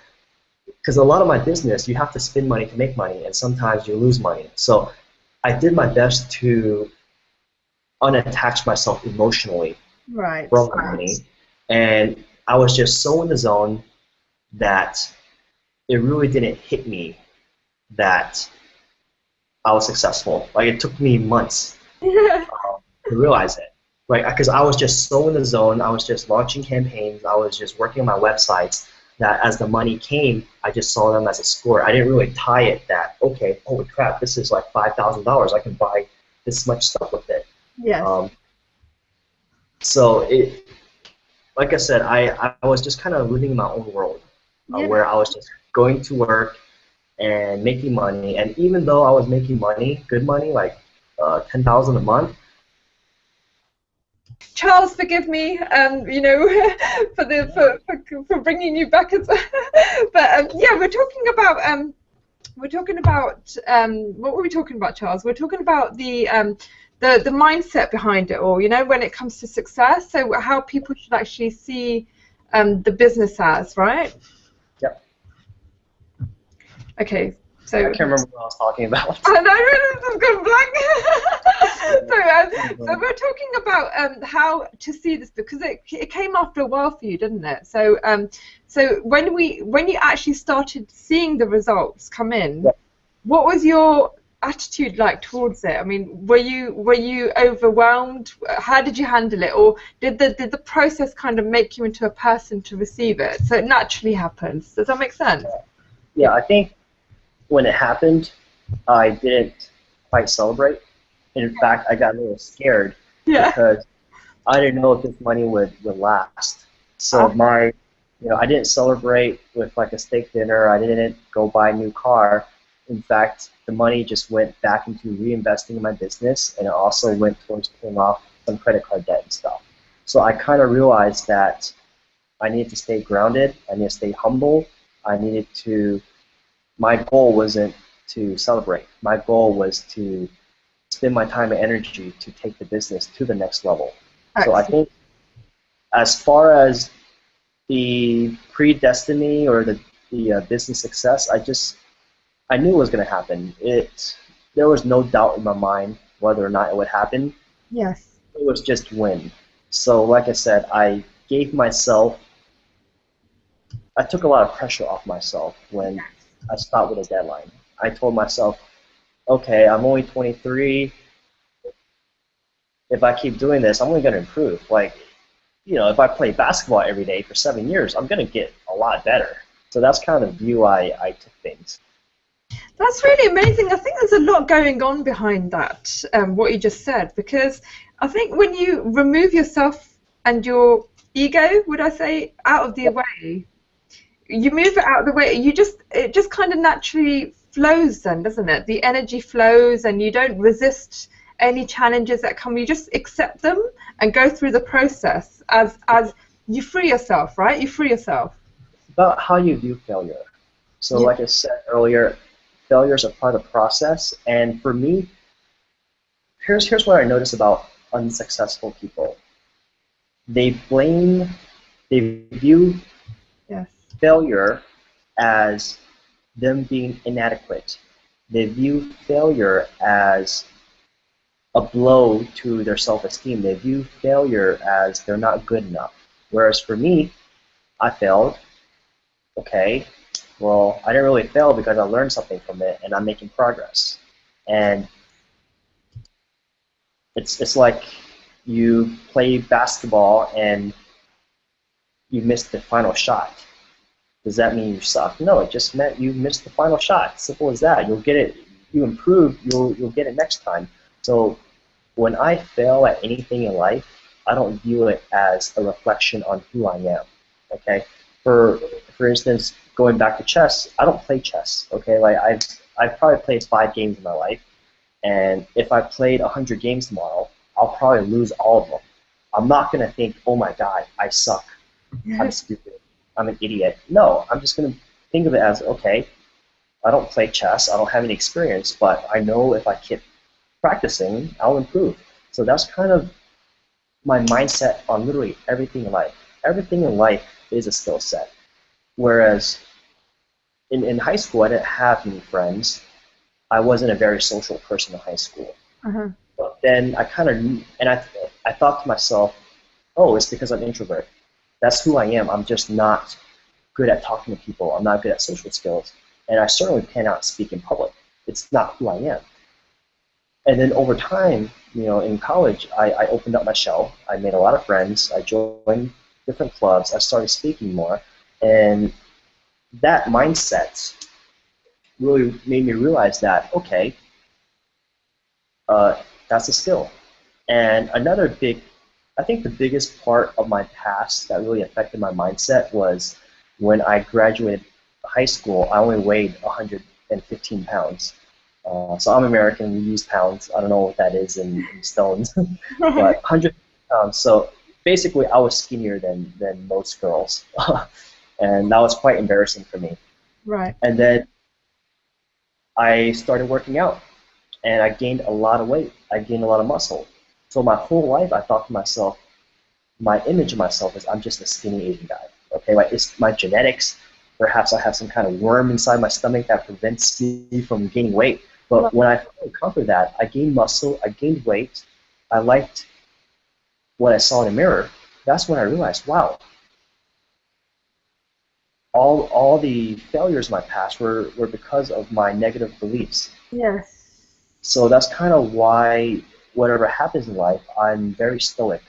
S2: because a lot of my business, you have to spend money to make money, and sometimes you lose money. So I did my best to unattach myself emotionally from the money. And I was just so in the zone that it really didn't hit me that I was successful. Like, it took me months to realize it. Right, because I was just so in the zone. I was just launching campaigns. I was just working on my websites, that as the money came, I just saw them as a score. I didn't really tie it that, okay, holy crap, this is like $5,000. I can buy this much stuff with it.
S1: Yes.
S2: So like I said, I was just kind of living in my own world, where I was just going to work, and making money. And even though I was making money, good money, like 10,000 a month.
S1: Charles, forgive me, you know, for bringing you back as, but yeah, we're talking about what were we talking about, Charles? We're talking about the mindset behind it all, you know, when it comes to success. So how people should actually see the business as, right?
S2: Yep.
S1: Okay. So
S2: I can't remember what I was talking about.
S1: I know, it's gone blank. So we're talking about how to see this, because it came after a while for you, didn't it? So so when you actually started seeing the results come in,
S2: Yeah.
S1: what was your attitude like towards it? I mean, were you overwhelmed? How did you handle it, or did the process kind of make you into a person to receive it? So it naturally happens. Does that make sense?
S2: Yeah, I think when it happened, I didn't quite celebrate. In fact, I got a little scared because I didn't know if this money would last. So I didn't celebrate with like a steak dinner. I didn't go buy a new car. In fact, the money just went back into reinvesting in my business, and it also went towards paying off some credit card debt and stuff. So I kind of realized that I needed to stay grounded. I needed to stay humble. My goal wasn't to celebrate. My goal was to spend my time and energy to take the business to the next level. So I think as far as the predestiny or the business success, I knew it was going to happen. There was no doubt in my mind whether or not it would happen.
S1: Yes.
S2: It was just when. So like I said, I took a lot of pressure off myself when I stopped with a deadline. I told myself, okay, I'm only 23. If I keep doing this, I'm only going to improve. Like, if I play basketball every day for 7 years, I'm going to get a lot better. So that's kind of the view I took things.
S1: That's really amazing. I think there's a lot going on behind that, what you just said, because I think when you remove yourself and your ego, would I say, out of the way, you move it out of the way, it just kind of naturally flows then, doesn't it? The energy flows, and you don't resist any challenges that come. You just accept them and go through the process as you free yourself, right? You free yourself.
S2: It's about how you view failure. So like I said earlier, failures are part of the process, and for me, here's what I notice about unsuccessful people. They view failure as them being inadequate. They view failure as a blow to their self-esteem. They view failure as they're not good enough. Whereas for me, I failed. Okay, well, I didn't really fail because I learned something from it, and I'm making progress. And it's like you play basketball and you missed the final shot. Does that mean you suck? No, it just meant you missed the final shot. Simple as that. You'll get it. You improve. You'll get it next time. So when I fail at anything in life, I don't view it as a reflection on who I am. Okay. For instance, going back to chess, I don't play chess. Okay. Like I've probably played 5 games in my life, and if I played 100 games tomorrow, I'll probably lose all of them. I'm not gonna think, oh my God, I suck. I'm stupid. I'm an idiot. No, I'm just going to think of it as, okay, I don't play chess, I don't have any experience, but I know if I keep practicing, I'll improve. So that's kind of my mindset on literally everything in life. Everything in life is a skill set. Whereas in high school, I didn't have many friends. I wasn't a very social person in high school. But then I thought to myself, oh, it's because I'm an introvert. That's who I am. I'm just not good at talking to people. I'm not good at social skills. And I certainly cannot speak in public. It's not who I am. And then over time, in college, I opened up my shell. I made a lot of friends. I joined different clubs. I started speaking more. And that mindset really made me realize that, okay, that's a skill. And I think the biggest part of my past that really affected my mindset was when I graduated high school, I only weighed 115 pounds. So I'm American, we use pounds. I don't know what that is in stones, but 100 pounds. So basically, I was skinnier than most girls, and that was quite embarrassing for me.
S1: Right.
S2: And then I started working out, and I gained a lot of weight. I gained a lot of muscle. So my whole life, I thought to myself, my image of myself is I'm just a skinny Asian guy. Okay, like it's my genetics. Perhaps I have some kind of worm inside my stomach that prevents me from gaining weight. But when I finally conquered that, I gained muscle, I gained weight, I liked what I saw in the mirror. That's when I realized, wow, all the failures in my past were because of my negative beliefs.
S1: Yes.
S2: So that's kind of why whatever happens in life, I'm very stoic.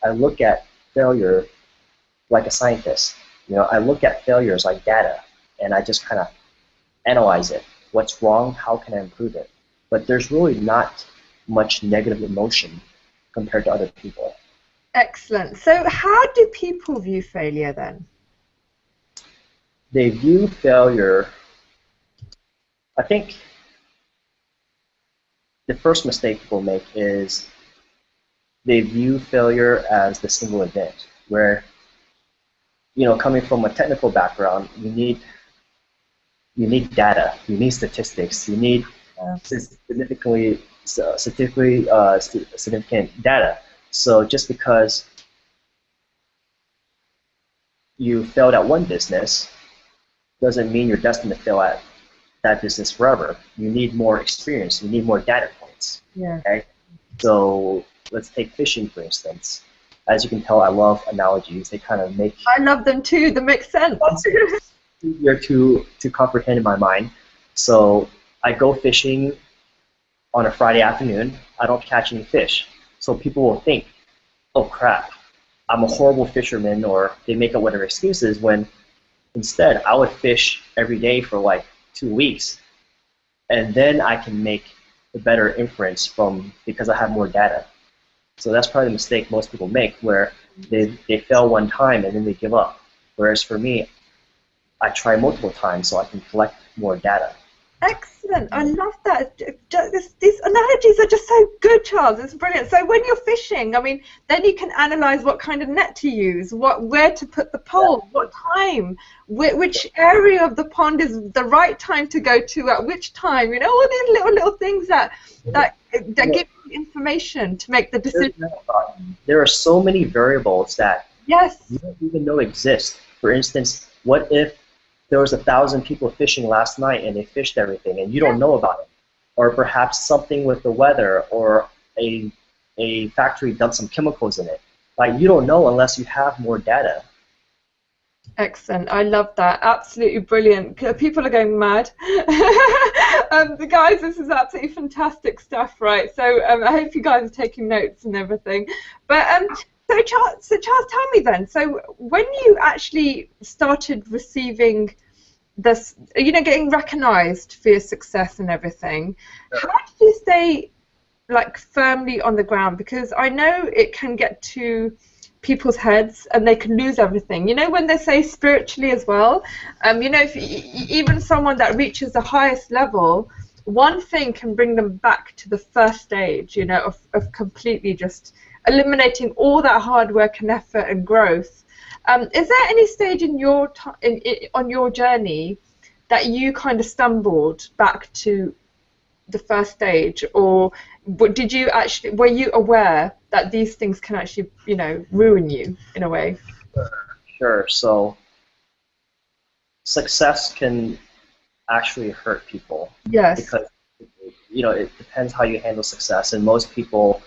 S2: I look at failure like a scientist. You know, I look at failures like data, and I just kind of analyze it. What's wrong? How can I improve it? But there's really not much negative emotion compared to other people.
S1: Excellent. So how do people view failure then?
S2: They view failure, I think the first mistake people make is they view failure as the single event, where, you know, coming from a technical background, you need data, you need statistics, you need significant data. So just because you failed at one business doesn't mean you're destined to fail at that business forever. You need more experience, you need more data points.
S1: Yeah.
S2: Okay? So let's take fishing, for instance. As you can tell, I love analogies. They kind of make...
S1: I love them too. They make sense.
S2: easier to comprehend in my mind. So I go fishing on a Friday afternoon. I don't catch any fish. So people will think, oh crap, I'm a horrible fisherman, or they make up whatever excuses, when instead I would fish every day for like 2 weeks, and then I can make a better inference because I have more data. So that's probably the mistake most people make, where they fail one time and then they give up. Whereas for me, I try multiple times so I can collect more data.
S1: Excellent. I love that. These analogies are just so good, Charles. It's brilliant. So when you're fishing, I mean, then you can analyze what kind of net to use, where to put the pole, what time, which area of the pond is the right time to go to at which time. You know, all these little things that give you information to make the decision.
S2: There are so many variables that
S1: yes,
S2: you don't even know exist. For instance, what if there was 1,000 people fishing last night and they fished everything and you don't know about it? Or perhaps something with the weather, or a factory dumped some chemicals in it. Like, you don't know unless you have more data.
S1: Excellent. I love that. Absolutely brilliant. People are going mad. The guys, this is absolutely fantastic stuff, right? So I hope you guys are taking notes and everything. But so Charles, tell me then. So when you actually started receiving this, you know, getting recognised for your success and everything, how did you stay like firmly on the ground? Because I know it can get to people's heads and they can lose everything. You know, when they say spiritually as well, you know, if even someone that reaches the highest level, one thing can bring them back to the first stage, you know, of completely just eliminating all that hard work and effort and growth. Is there any stage in your on your journey that you kind of stumbled back to the first stage, or did you actually, were you aware that these things can actually, you know, ruin you in a way?
S2: Sure. So success can actually hurt people.
S1: Yes.
S2: Because, you know, it depends how you handle success. And most people,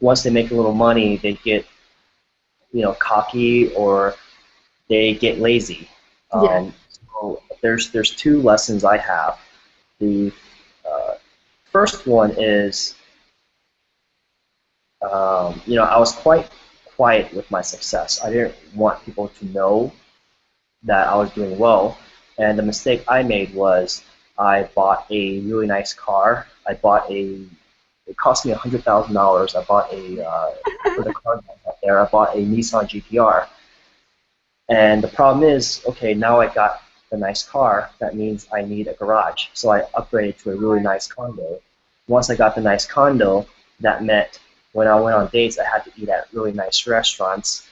S2: once they make a little money, they get, you know, cocky, or they get lazy. So there's two lessons I have. The first one is, you know, I was quite quiet with my success. I didn't want people to know that I was doing well. And the mistake I made was I bought a really nice car. It cost me $100,000. I bought for the car there, I bought a Nissan GTR. And the problem is, okay, now I got the nice car, that means I need a garage. So I upgraded to a really nice condo. Once I got the nice condo, that meant when I went on dates, I had to eat at really nice restaurants.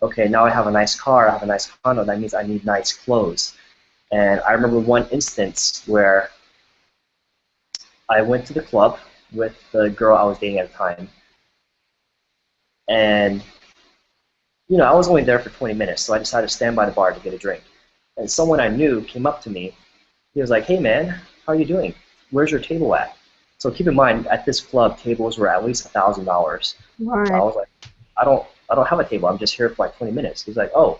S2: Okay, now I have a nice car, I have a nice condo, that means I need nice clothes. And I remember one instance where I went to the club with the girl I was dating at the time, and I was only there for 20 minutes, so I decided to stand by the bar to get a drink. And someone I knew came up to me. He was like, "Hey man, how are you doing? Where's your table at?" So keep in mind, at this club, tables were at least $1,000.
S1: Right.
S2: So I was like, I don't have a table. I'm just here for like 20 minutes. He's like, "Oh,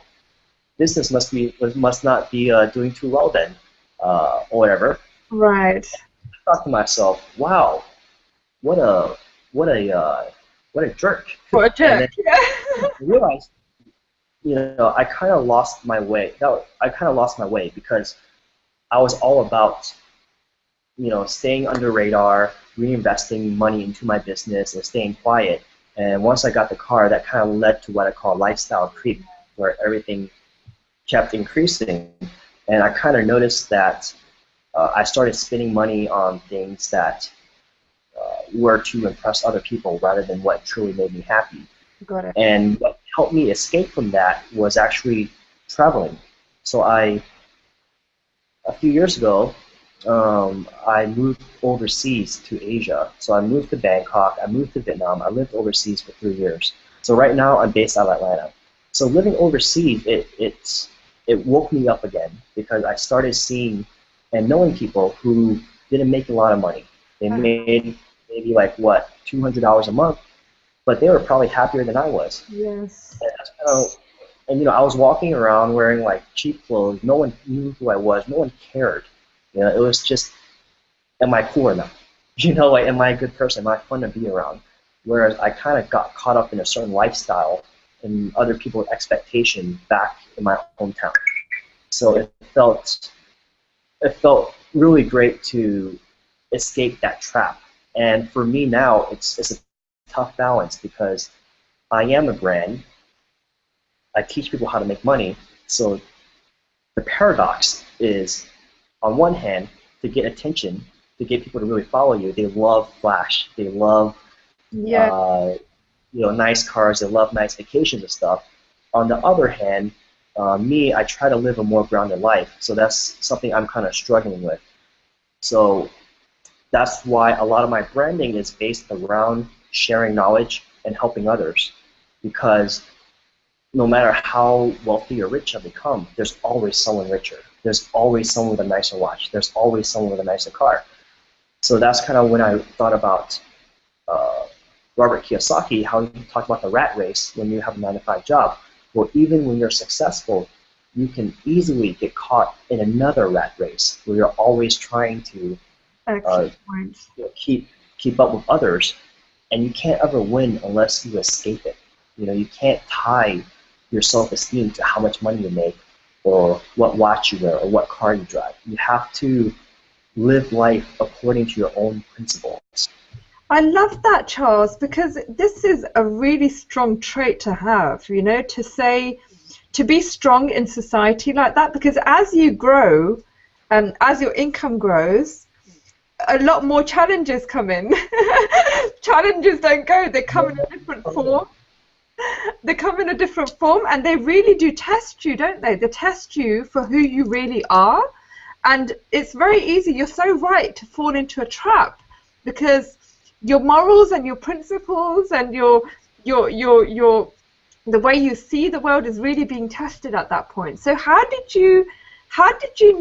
S2: business must not be doing too well then, or whatever."
S1: Right.
S2: I thought to myself, "Wow, what a jerk."
S1: What a jerk.
S2: And then
S1: Yeah.
S2: I realized, I kind of lost my way. I kind of lost my way because I was all about, staying under radar, reinvesting money into my business, and staying quiet. And once I got the car, that kind of led to what I call lifestyle creep, where everything kept increasing. And I kind of noticed that I started spending money on things that were to impress other people rather than what truly made me happy.
S1: Got it.
S2: And what helped me escape from that was actually traveling. So a few years ago, I moved overseas to Asia. So I moved to Bangkok, I moved to Vietnam, I lived overseas for 3 years. So right now I'm based out of Atlanta. So living overseas, it woke me up again because I started seeing and knowing people who didn't make a lot of money. They made maybe like what, $200 a month, but they were probably happier than I was.
S1: Yes.
S2: And I was walking around wearing like cheap clothes. No one knew who I was. No one cared. It was just, am I cool enough? Like, am I a good person? Am I fun to be around? Whereas I kind of got caught up in a certain lifestyle and other people's expectation back in my hometown. So it felt really great to escape that trap. And for me now, it's a tough balance because I am a brand. I teach people how to make money. So the paradox is, on one hand, to get attention, to get people to really follow you, they love flash. They love nice cars. They love nice vacations and stuff. On the other hand, I try to live a more grounded life. So that's something I'm kind of struggling with. So that's why a lot of my branding is based around sharing knowledge and helping others. Because no matter how wealthy or rich I become, there's always someone richer. There's always someone with a nicer watch. There's always someone with a nicer car. So that's kind of when I thought about Robert Kiyosaki, how he talked about the rat race when you have a 9-to-5 job. Well, even when you're successful, you can easily get caught in another rat race where you're always trying to keep up with others, and you can't ever win unless you escape it. You can't tie your self-esteem to how much money you make or what watch you wear or what car you drive. You have to live life according to your own principles.
S1: I love that, Charles, because this is a really strong trait to have, to be strong in society like that, because as you grow, as your income grows, a lot more challenges come in. Challenges don't go, they come in a different form. They come in a different form, and they really do test you, don't they? They test you for who you really are, and it's very easy, you're so right, to fall into a trap, because your morals and your principles and your the way you see the world is really being tested at that point. So how did you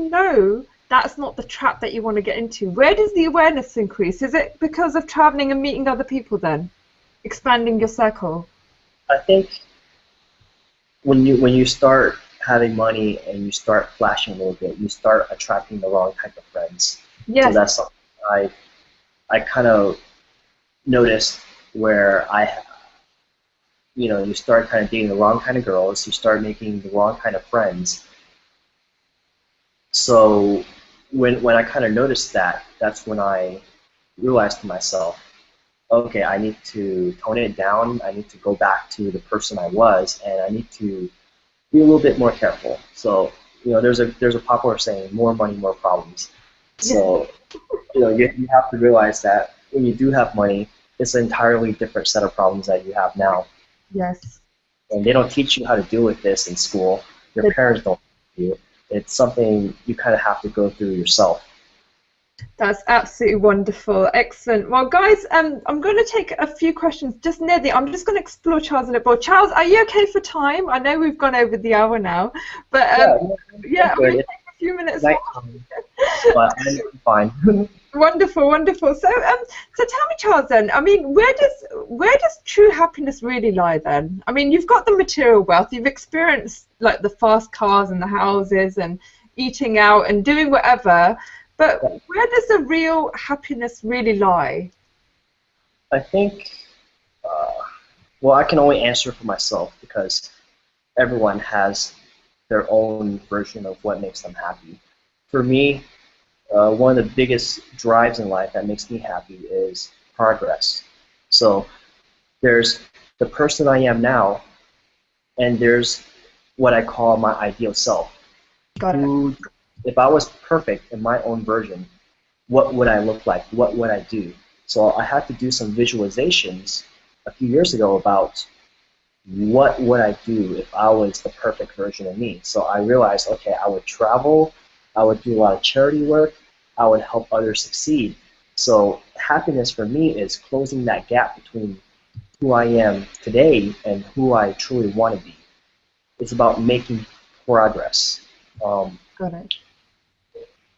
S1: know that's not the trap that you want to get into? Where does the awareness increase? Is it because of traveling and meeting other people then? Expanding your circle?
S2: I think when you start having money and you start flashing a little bit, you start attracting the wrong type of friends.
S1: Yes.
S2: So that's something I kind of noticed, where you start kind of dating the wrong kind of girls, you start making the wrong kind of friends. So when I kind of noticed that, that's when I realized to myself, okay, I need to tone it down, I need to go back to the person I was, and I need to be a little bit more careful. So there's a popular saying, more money, more problems. So you have to realize that when you do have money, it's an entirely different set of problems that you have now.
S1: Yes.
S2: And they don't teach you how to deal with this in school. Your parents don't teach you. It's something you kind of have to go through yourself.
S1: That's absolutely wonderful. Excellent. Well, guys, I'm going to take a few questions just near the. I'm just going to explore Charles a little bit. Charles, are you okay for time? I know we've gone over the hour now, but yeah, I'm going to take a few minutes.
S2: But I'm fine.
S1: Wonderful, wonderful. So tell me, Charles, then, I mean, where does true happiness really lie then? I mean, you've got the material wealth, you've experienced like the fast cars and the houses and eating out and doing whatever, but where does the real happiness really lie?
S2: I think, well, I can only answer for myself because everyone has their own version of what makes them happy. For me, one of the biggest drives in life that makes me happy is progress. So there's the person I am now, and there's what I call my ideal self.
S1: Got it.
S2: If I was perfect in my own version, what would I look like? What would I do? So I had to do some visualizations a few years ago about what would I do if I was the perfect version of me. So I realized, okay, I would travel, I would do a lot of charity work, I would help others succeed. So happiness for me is closing that gap between who I am today and who I truly want to be. It's about making progress.
S1: Got it.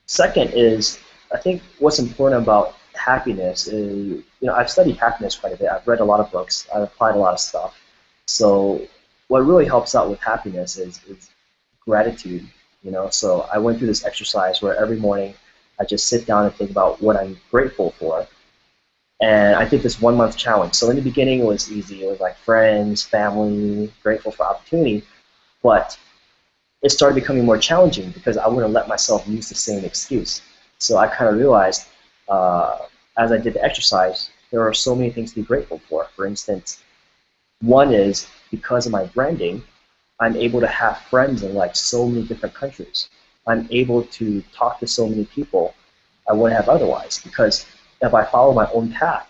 S2: Second is, I think what's important about happiness is, I've studied happiness quite a bit. I've read a lot of books. I've applied a lot of stuff. So what really helps out with happiness is gratitude. So I went through this exercise where every morning I just sit down and think about what I'm grateful for. And I did this 1 month challenge. So in the beginning it was easy. It was like friends, family, grateful for opportunity. But it started becoming more challenging because I wouldn't let myself use the same excuse. So I kind of realized as I did the exercise, there are so many things to be grateful for. For instance, one is because of my branding, I'm able to have friends in like so many different countries. I'm able to talk to so many people I wouldn't have otherwise, because if I follow my own path,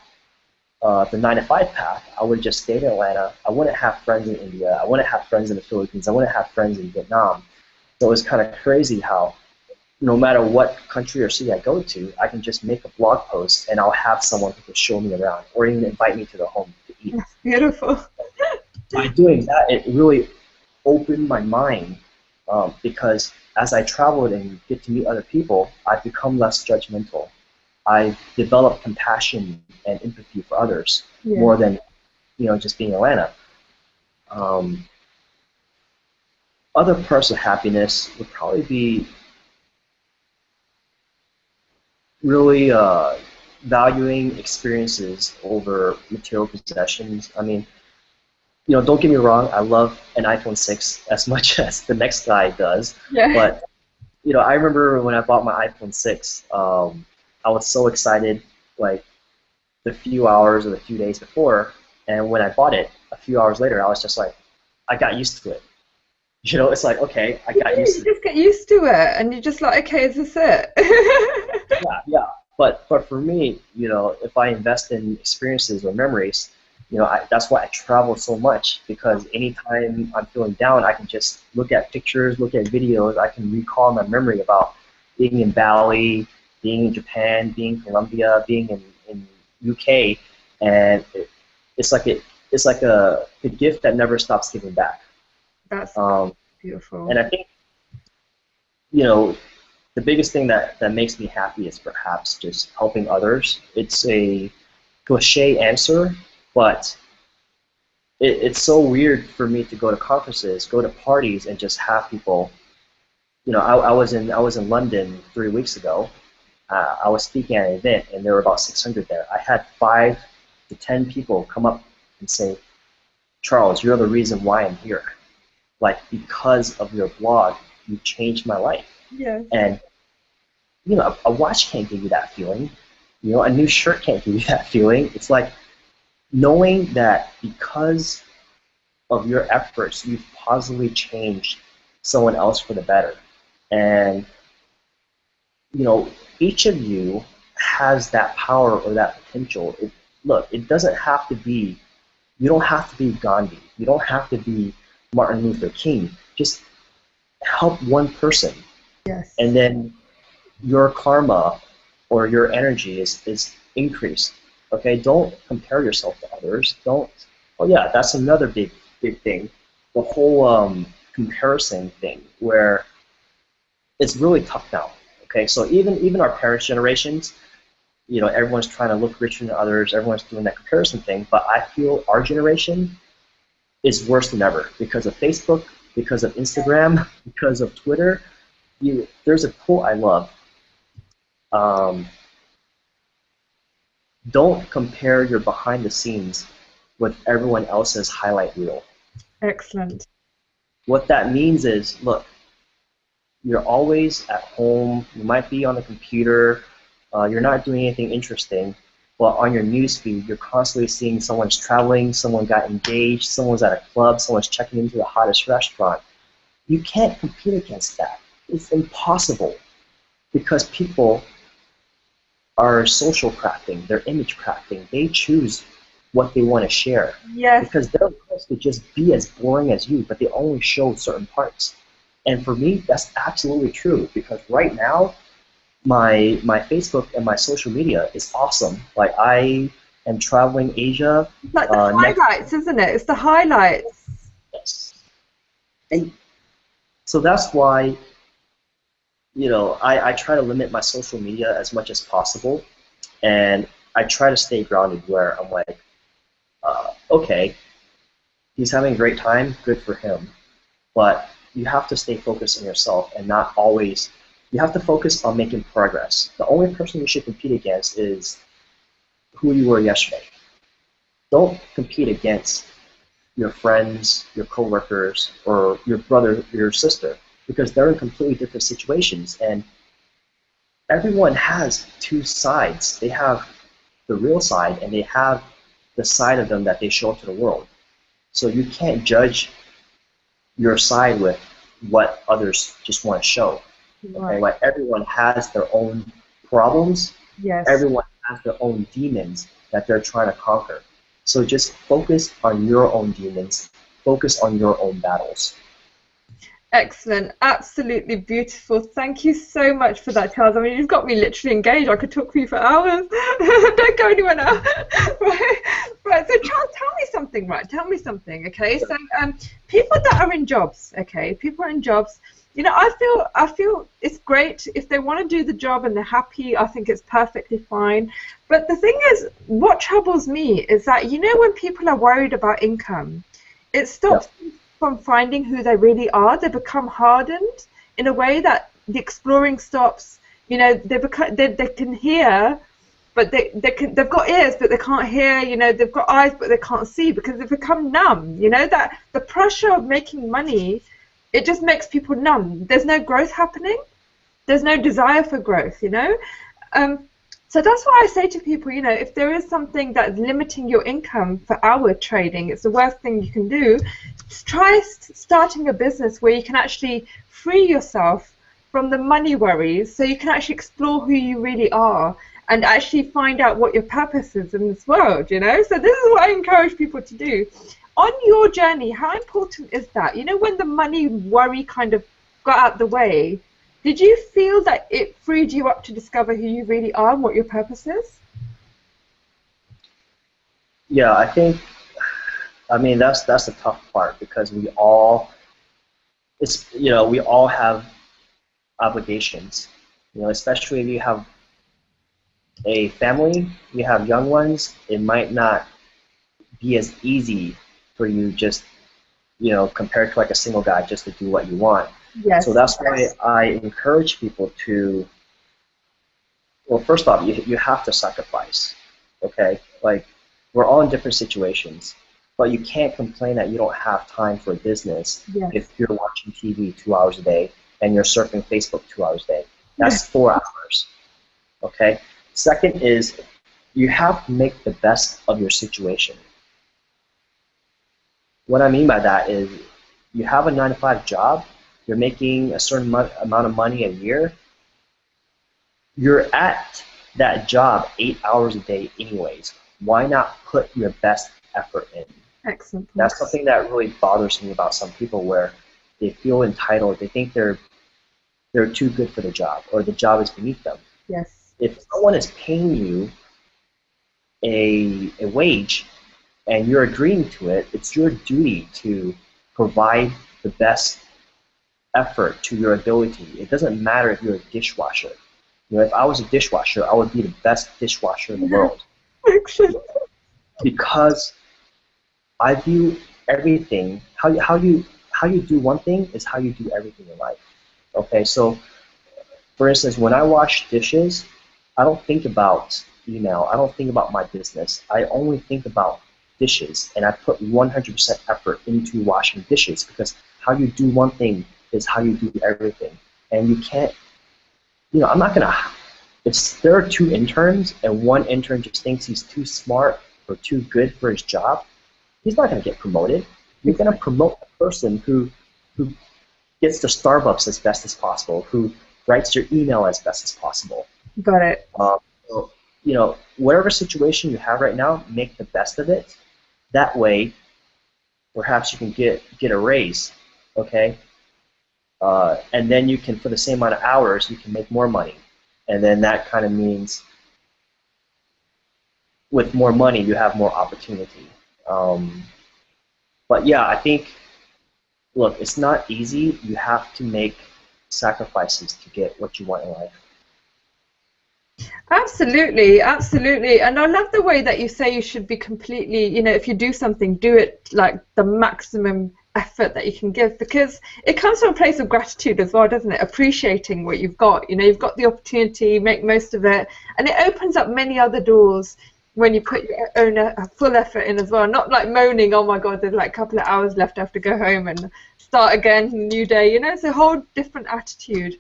S2: the 9-to-5 path, I would just stay in Atlanta. I wouldn't have friends in India. I wouldn't have friends in the Philippines. I wouldn't have friends in Vietnam. So it's kind of crazy how no matter what country or city I go to, I can just make a blog post and I'll have someone who can show me around or even invite me to their home to eat.
S1: That's beautiful.
S2: By doing that, it really opened my mind because as I traveled and get to meet other people, I've become less judgmental. I've developed compassion and empathy for others more than just being Atlanta. Other parts of happiness would probably be really valuing experiences over material possessions. I mean, don't get me wrong, I love an iPhone 6 as much as the next guy does. Yeah. But, I remember when I bought my iPhone 6, I was so excited, like, the few hours or the few days before, and when I bought it, a few hours later, I was just like, I got used to it. It's like, okay, I got used to it.
S1: You just get used to it, and you're just like, okay, is this it?
S2: Yeah. But for me, if I invest in experiences or memories, that's why I travel so much, because anytime I'm feeling down, I can just look at pictures, look at videos, I can recall my memory about being in Bali, being in Japan, being in Colombia, being in UK, and it's like a gift that never stops giving back.
S1: That's beautiful.
S2: And I think, the biggest thing that makes me happy is perhaps just helping others. It's a cliche answer, but it's so weird for me to go to conferences, go to parties, and just have people. I was in London 3 weeks ago. I was speaking at an event, and there were about 600 there. I had 5 to 10 people come up and say, "Charles, you're the reason why I'm here. Like, because of your blog, you changed my life."
S1: Yes.
S2: And a watch can't give you that feeling. A new shirt can't give you that feeling. It's like knowing that because of your efforts, you've positively changed someone else for the better. And you know, each of you has that power or that potential. Look, it doesn't have to be, you don't have to be Gandhi. You don't have to be Martin Luther King. Just help one person.
S1: Yes.
S2: And then your karma or your energy is increased. Okay, don't compare yourself to others. Don't. Oh yeah, that's another big thing. The whole comparison thing, where it's really tough now. Okay, so even our parents' generations, you know, everyone's trying to look richer than others. Everyone's doing that comparison thing. But I feel our generation is worse than ever because of Facebook, because of Instagram, because of Twitter. There's a quote I love. Don't compare your behind the scenes with everyone else's highlight reel.
S1: Excellent.
S2: What that means is, look, you're always at home. You might be on the computer. You're not doing anything interesting. But on your newsfeed, you're constantly seeing someone's traveling, someone got engaged, someone's at a club, someone's checking into the hottest restaurant. You can't compete against that. It's impossible because people are social crafting, they're image crafting. They choose what they want to share.
S1: Yes.
S2: Because their post could just be as boring as you, but they only show certain parts. And for me, that's absolutely true because right now, my Facebook and my social media is awesome. Like I am traveling Asia.
S1: Like the highlights, isn't it? It's the highlights.
S2: Yes. And so that's why, you know, I try to limit my social media as much as possible, and I try to stay grounded where I'm like, okay, he's having a great time, good for him, but you have to stay focused on yourself and not always, you have to focus on making progress. The only person you should compete against is who you were yesterday. Don't compete against your friends, your coworkers, or your brother, your sister, because they're in completely different situations, and everyone has two sides. They have the real side, and they have the side of them that they show to the world. So you can't judge your side with what others just want to show. Okay, like everyone has their own problems.
S1: Yes.
S2: Everyone has their own demons that they're trying to conquer. So just focus on your own demons. Focus on your own battles.
S1: Excellent, absolutely beautiful. Thank you so much for that, Charles. I mean, you've got me literally engaged. I could talk to you for hours. Don't go anywhere now. Right. So Charles, tell me something. Right, tell me something. Okay. So people that are in jobs. Okay, people in jobs. You know, I feel it's great if they want to do the job and they're happy. I think it's perfectly fine. But the thing is, what troubles me is that, you know, when people are worried about income, it stops them from finding who they really are. They become hardened in a way that the exploring stops. You know, they can hear, but they've got ears, but they can't hear. You know, they've got eyes, but they can't see because they've become numb. You know, that the pressure of making money, it just makes people numb. There's no growth happening. There's no desire for growth, you know. So that's why I say to people, you know, if there is something that's limiting your income for hour trading, it's the worst thing you can do. Try starting a business where you can actually free yourself from the money worries, so you can actually explore who you really are and actually find out what your purpose is in this world, you know. So this is what I encourage people to do. On your journey, how important is that? You know, when the money worry kind of got out the way, did you feel that it freed you up to discover who you really are and what your purpose is?
S2: Yeah, I mean, that's the tough part because we all have obligations. You know, especially if you have a family, you have young ones, it might not be as easy for you just, you know, compared to like a single guy just to do what you want.
S1: Yes.
S2: So that's why I encourage people to, well, first off, you have to sacrifice, okay? Like, we're all in different situations, but you can't complain that you don't have time for business if you're watching TV 2 hours a day and you're surfing Facebook 2 hours a day. That's 4 hours, okay? Second is you have to make the best of your situation. What I mean by that is you have a 9-to-5 job, you're making a certain amount of money a year, you're at that job 8 hours a day anyways. Why not put your best effort in?
S1: Excellent.
S2: That's something that really bothers me about some people, where they feel entitled. They think they're too good for the job, or the job is beneath them.
S1: Yes.
S2: If someone is paying you a wage and you're agreeing to it, it's your duty to provide the best effort to your ability. It doesn't matter if you're a dishwasher. You know, if I was a dishwasher, I would be the best dishwasher in the world.
S1: Excellent.
S2: Because I view everything, how you do one thing is how you do everything in life. Okay, so for instance, when I wash dishes, I don't think about email. I don't think about my business. I only think about dishes, and I put 100% effort into washing dishes, because how you do one thing is how you do everything. And you can't, you know, I'm not gonna. There are 2 interns, and one intern just thinks he's too smart or too good for his job. He's not gonna get promoted. You're gonna promote the person who gets to Starbucks as best as possible, who writes your email as best as possible.
S1: Got it.
S2: So, you know, whatever situation you have right now, make the best of it. That way, perhaps you can get a raise, okay? And then you can, for the same amount of hours, you can make more money. And then that kind of means with more money, you have more opportunity. But yeah, I think, look, it's not easy. You have to make sacrifices to get what you want in life.
S1: Absolutely, absolutely. And I love the way that you say you should be completely, you know, if you do something, do it like the maximum effort that you can give, because it comes from a place of gratitude as well, doesn't it? Appreciating what you've got. You know, you've got the opportunity, make most of it, and it opens up many other doors when you put your own full effort in as well. Not like moaning, oh my God, there's like a couple of hours left, I have to go home and start again, new day. You know, it's a whole different attitude.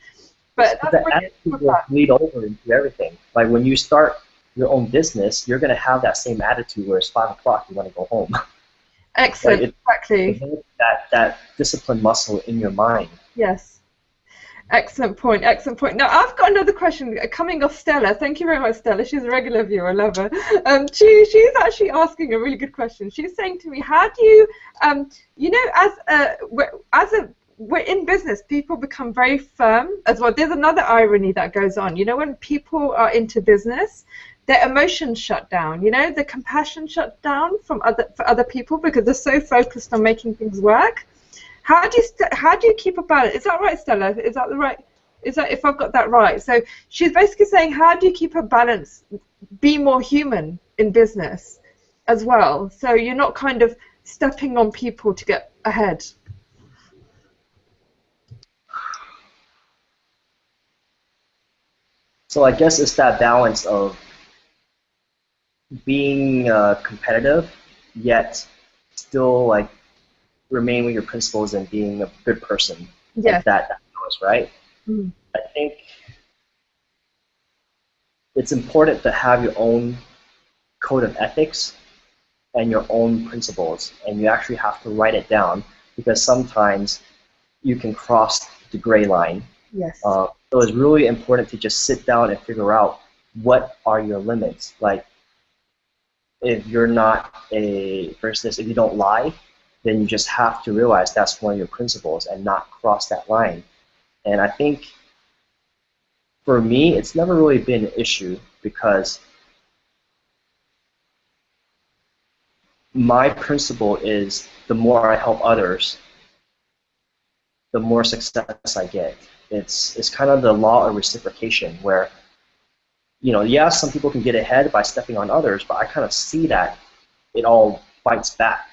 S1: But
S2: the attitude will bleed over into everything. Like when you start your own business, you're going to have that same attitude where it's 5 o'clock, you want to go home.
S1: Excellent,
S2: Like
S1: exactly.
S2: That discipline muscle in your mind.
S1: Yes. Excellent point, excellent point. Now, I've got another question coming off Stella. Thank you very much, Stella. She's a regular viewer. I love her. She's actually asking a really good question. She's saying to me, how do you, you know, we're in business, people become very firm as well. There's another irony that goes on. You know, when people are into business, their emotions shut down. You know, the compassion shut down for other people, because they're so focused on making things work. How do you keep a balance? Is that right, Stella? Is that the right? Is that, if I've got that right? So she's basically saying, how do you keep a balance, be more human in business as well, so you're not kind of stepping on people to get ahead?
S2: So I guess it's that balance of being competitive, yet still like remain with your principles and being a good person.
S1: Yes.
S2: Like that balance, right?
S1: Mm.
S2: I think it's important to have your own code of ethics and your own principles, and you actually have to write it down, because sometimes you can cross the gray line.
S1: Yes.
S2: So it's really important to just sit down and figure out what are your limits. Like, if you're not for instance, if you don't lie, then you just have to realize that's one of your principles and not cross that line. And I think for me, it's never really been an issue, because my principle is the more I help others, the more success I get. It's kind of the law of reciprocation, where, you know, yeah, some people can get ahead by stepping on others, but I kind of see that it all fights back.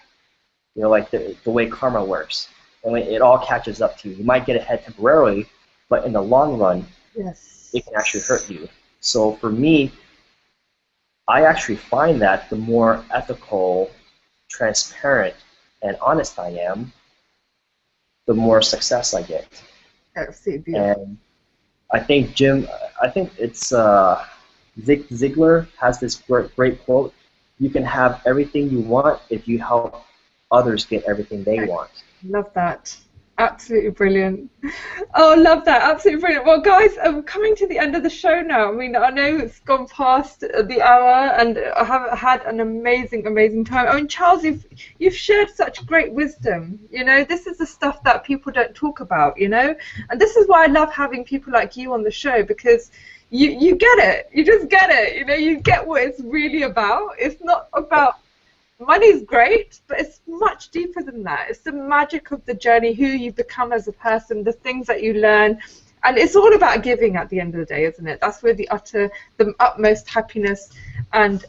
S2: You know, like the way karma works. And it all catches up to you. You might get ahead temporarily, but in the long run,
S1: yes,
S2: it can actually hurt you. So for me, I actually find that the more ethical, transparent, and honest I am, the more success I get.
S1: Absolutely.
S2: And I think it's Zig Ziglar has this great quote: "You can have everything you want if you help others get everything they want."
S1: Love that. Absolutely brilliant. Oh, love that. Absolutely brilliant. Well, guys, I'm coming to the end of the show now. I mean, I know it's gone past the hour, and I have had an amazing, amazing time. I mean, Charles, you've shared such great wisdom. You know, this is the stuff that people don't talk about, you know? And this is why I love having people like you on the show, because you get it. You just get it. You know, you get what it's really about. It's not about money's great, but it's much deeper than that. It's the magic of the journey, who you become as a person, the things that you learn, and it's all about giving at the end of the day, isn't it? That's where the utmost happiness and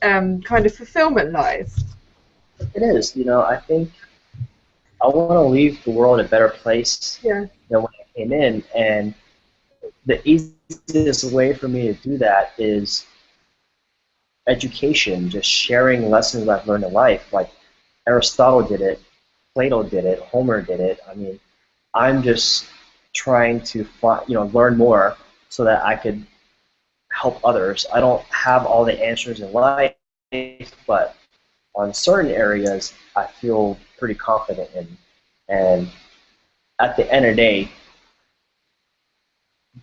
S1: kind of fulfillment lies.
S2: It is. You know, I think I want to leave the world a better place
S1: Yeah.
S2: than when I came in, and the easiest way for me to do that is education, just sharing lessons I've learned in life. Like Aristotle did it, Plato did it, Homer did it. I mean, I'm just trying to learn more so that I could help others. I don't have all the answers in life, but on certain areas I feel pretty confident in. And at the end of the day,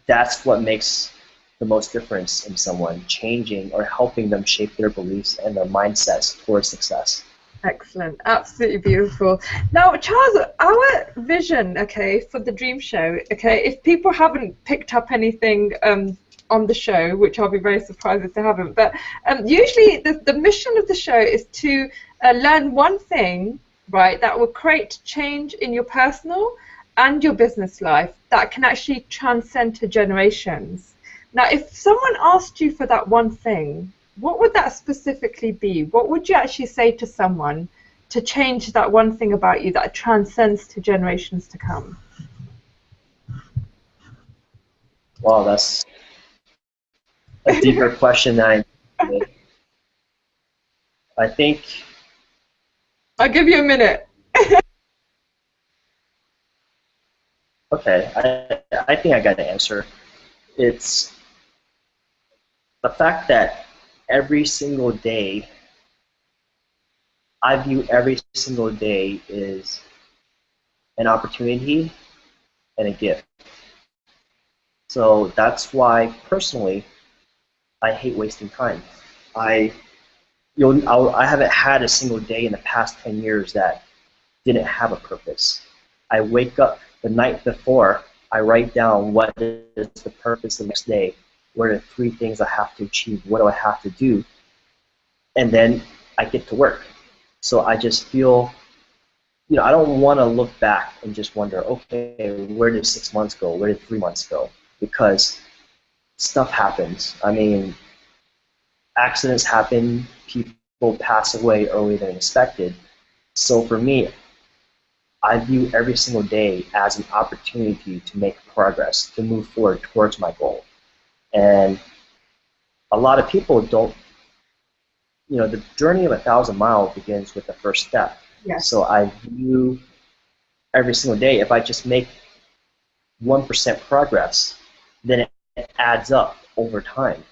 S2: that's what makes the most difference in someone, changing or helping them shape their beliefs and their mindsets towards success.
S1: Excellent, absolutely beautiful. Now, Charles, our vision, okay, for the Dream Show, okay, if people haven't picked up anything on the show, which I'll be very surprised if they haven't, but usually the mission of the show is to learn one thing, right, that will create change in your personal and your business life that can actually transcend to generations. Now, if someone asked you for that one thing, what would that specifically be? What would you actually say to someone to change that one thing about you that transcends to generations to come?
S2: Wow, that's a deeper question than I think.
S1: I'll give you a minute.
S2: Okay, I think I got the answer. It's the fact that every single day, I view every single day is an opportunity and a gift. So that's why, personally, I hate wasting time. I haven't had a single day in the past 10 years that didn't have a purpose. I wake up the night before, I write down what is the purpose of the next day, what are the 3 things I have to achieve, what do I have to do, and then I get to work. So I just feel, I don't want to look back and just wonder, okay, where did 6 months go, where did 3 months go, because stuff happens. I mean, accidents happen, people pass away earlier than expected. So for me, I view every single day as an opportunity to make progress, to move forward towards my goal. And a lot of people don't, the journey of 1,000 miles begins with the first step.
S1: Yes.
S2: So I view every single day, if I just make 1% progress, then it adds up over time.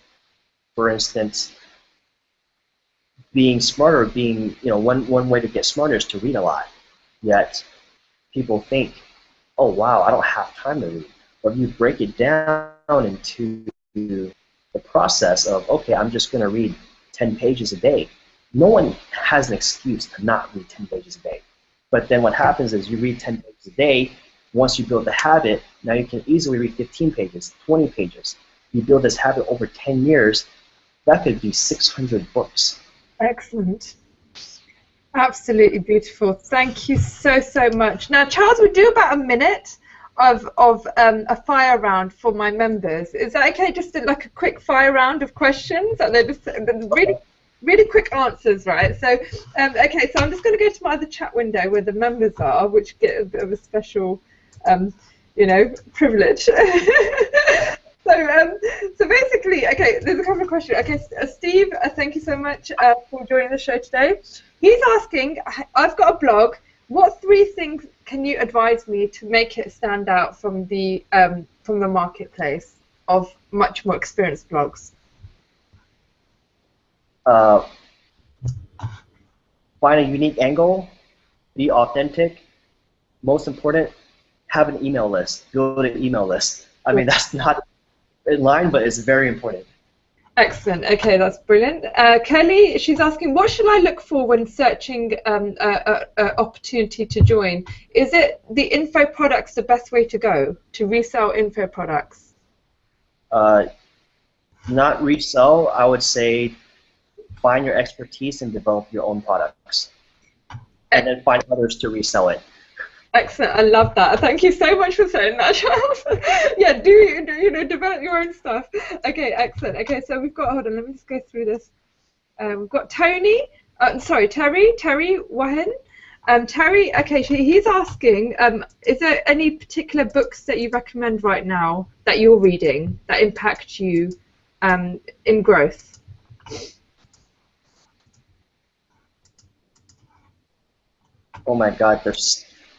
S2: For instance, being smarter, one way to get smarter is to read a lot. Yet people think, oh wow, I don't have time to read. But if you break it down into the process of, okay, I'm just going to read 10 pages a day, no one has an excuse to not read 10 pages a day. But then what happens is you read 10 pages a day. Once you build the habit, now you can easily read 15 pages, 20 pages. You build this habit over 10 years, that could be 600 books.
S1: Excellent. Absolutely beautiful. Thank you so, so much. Now, Charles, we do about a minute of a fire round for my members. Is that okay? Just like a quick fire round of questions, and they're just really, really quick answers, right? So, okay, so I'm just going to go to my other chat window where the members are, which get a bit of a special, privilege. So basically, okay, there's a couple of questions. Okay, Steve, thank you so much for joining the show today. He's asking, I've got a blog. What 3 things can you advise me to make it stand out from the marketplace of much more experienced blogs?
S2: Find a unique angle, be authentic. Most important, have an email list, build an email list. I mean, that's not in line, but it's very important.
S1: Excellent. Okay, that's brilliant. Kelly, she's asking, what should I look for when searching a opportunity to join? Is it the info products the best way to go to resell info products?
S2: Not resell. I would say find your expertise and develop your own products, and then find others to resell it.
S1: Excellent. I love that. Thank you so much for saying that, Charles. Yeah, develop your own stuff. Okay, excellent. Okay, so we've got, hold on, let me just go through this. We've got Terry Wahen. Terry, okay, he's asking, is there any particular books that you recommend right now that you're reading that impact you in growth?
S2: Oh my God,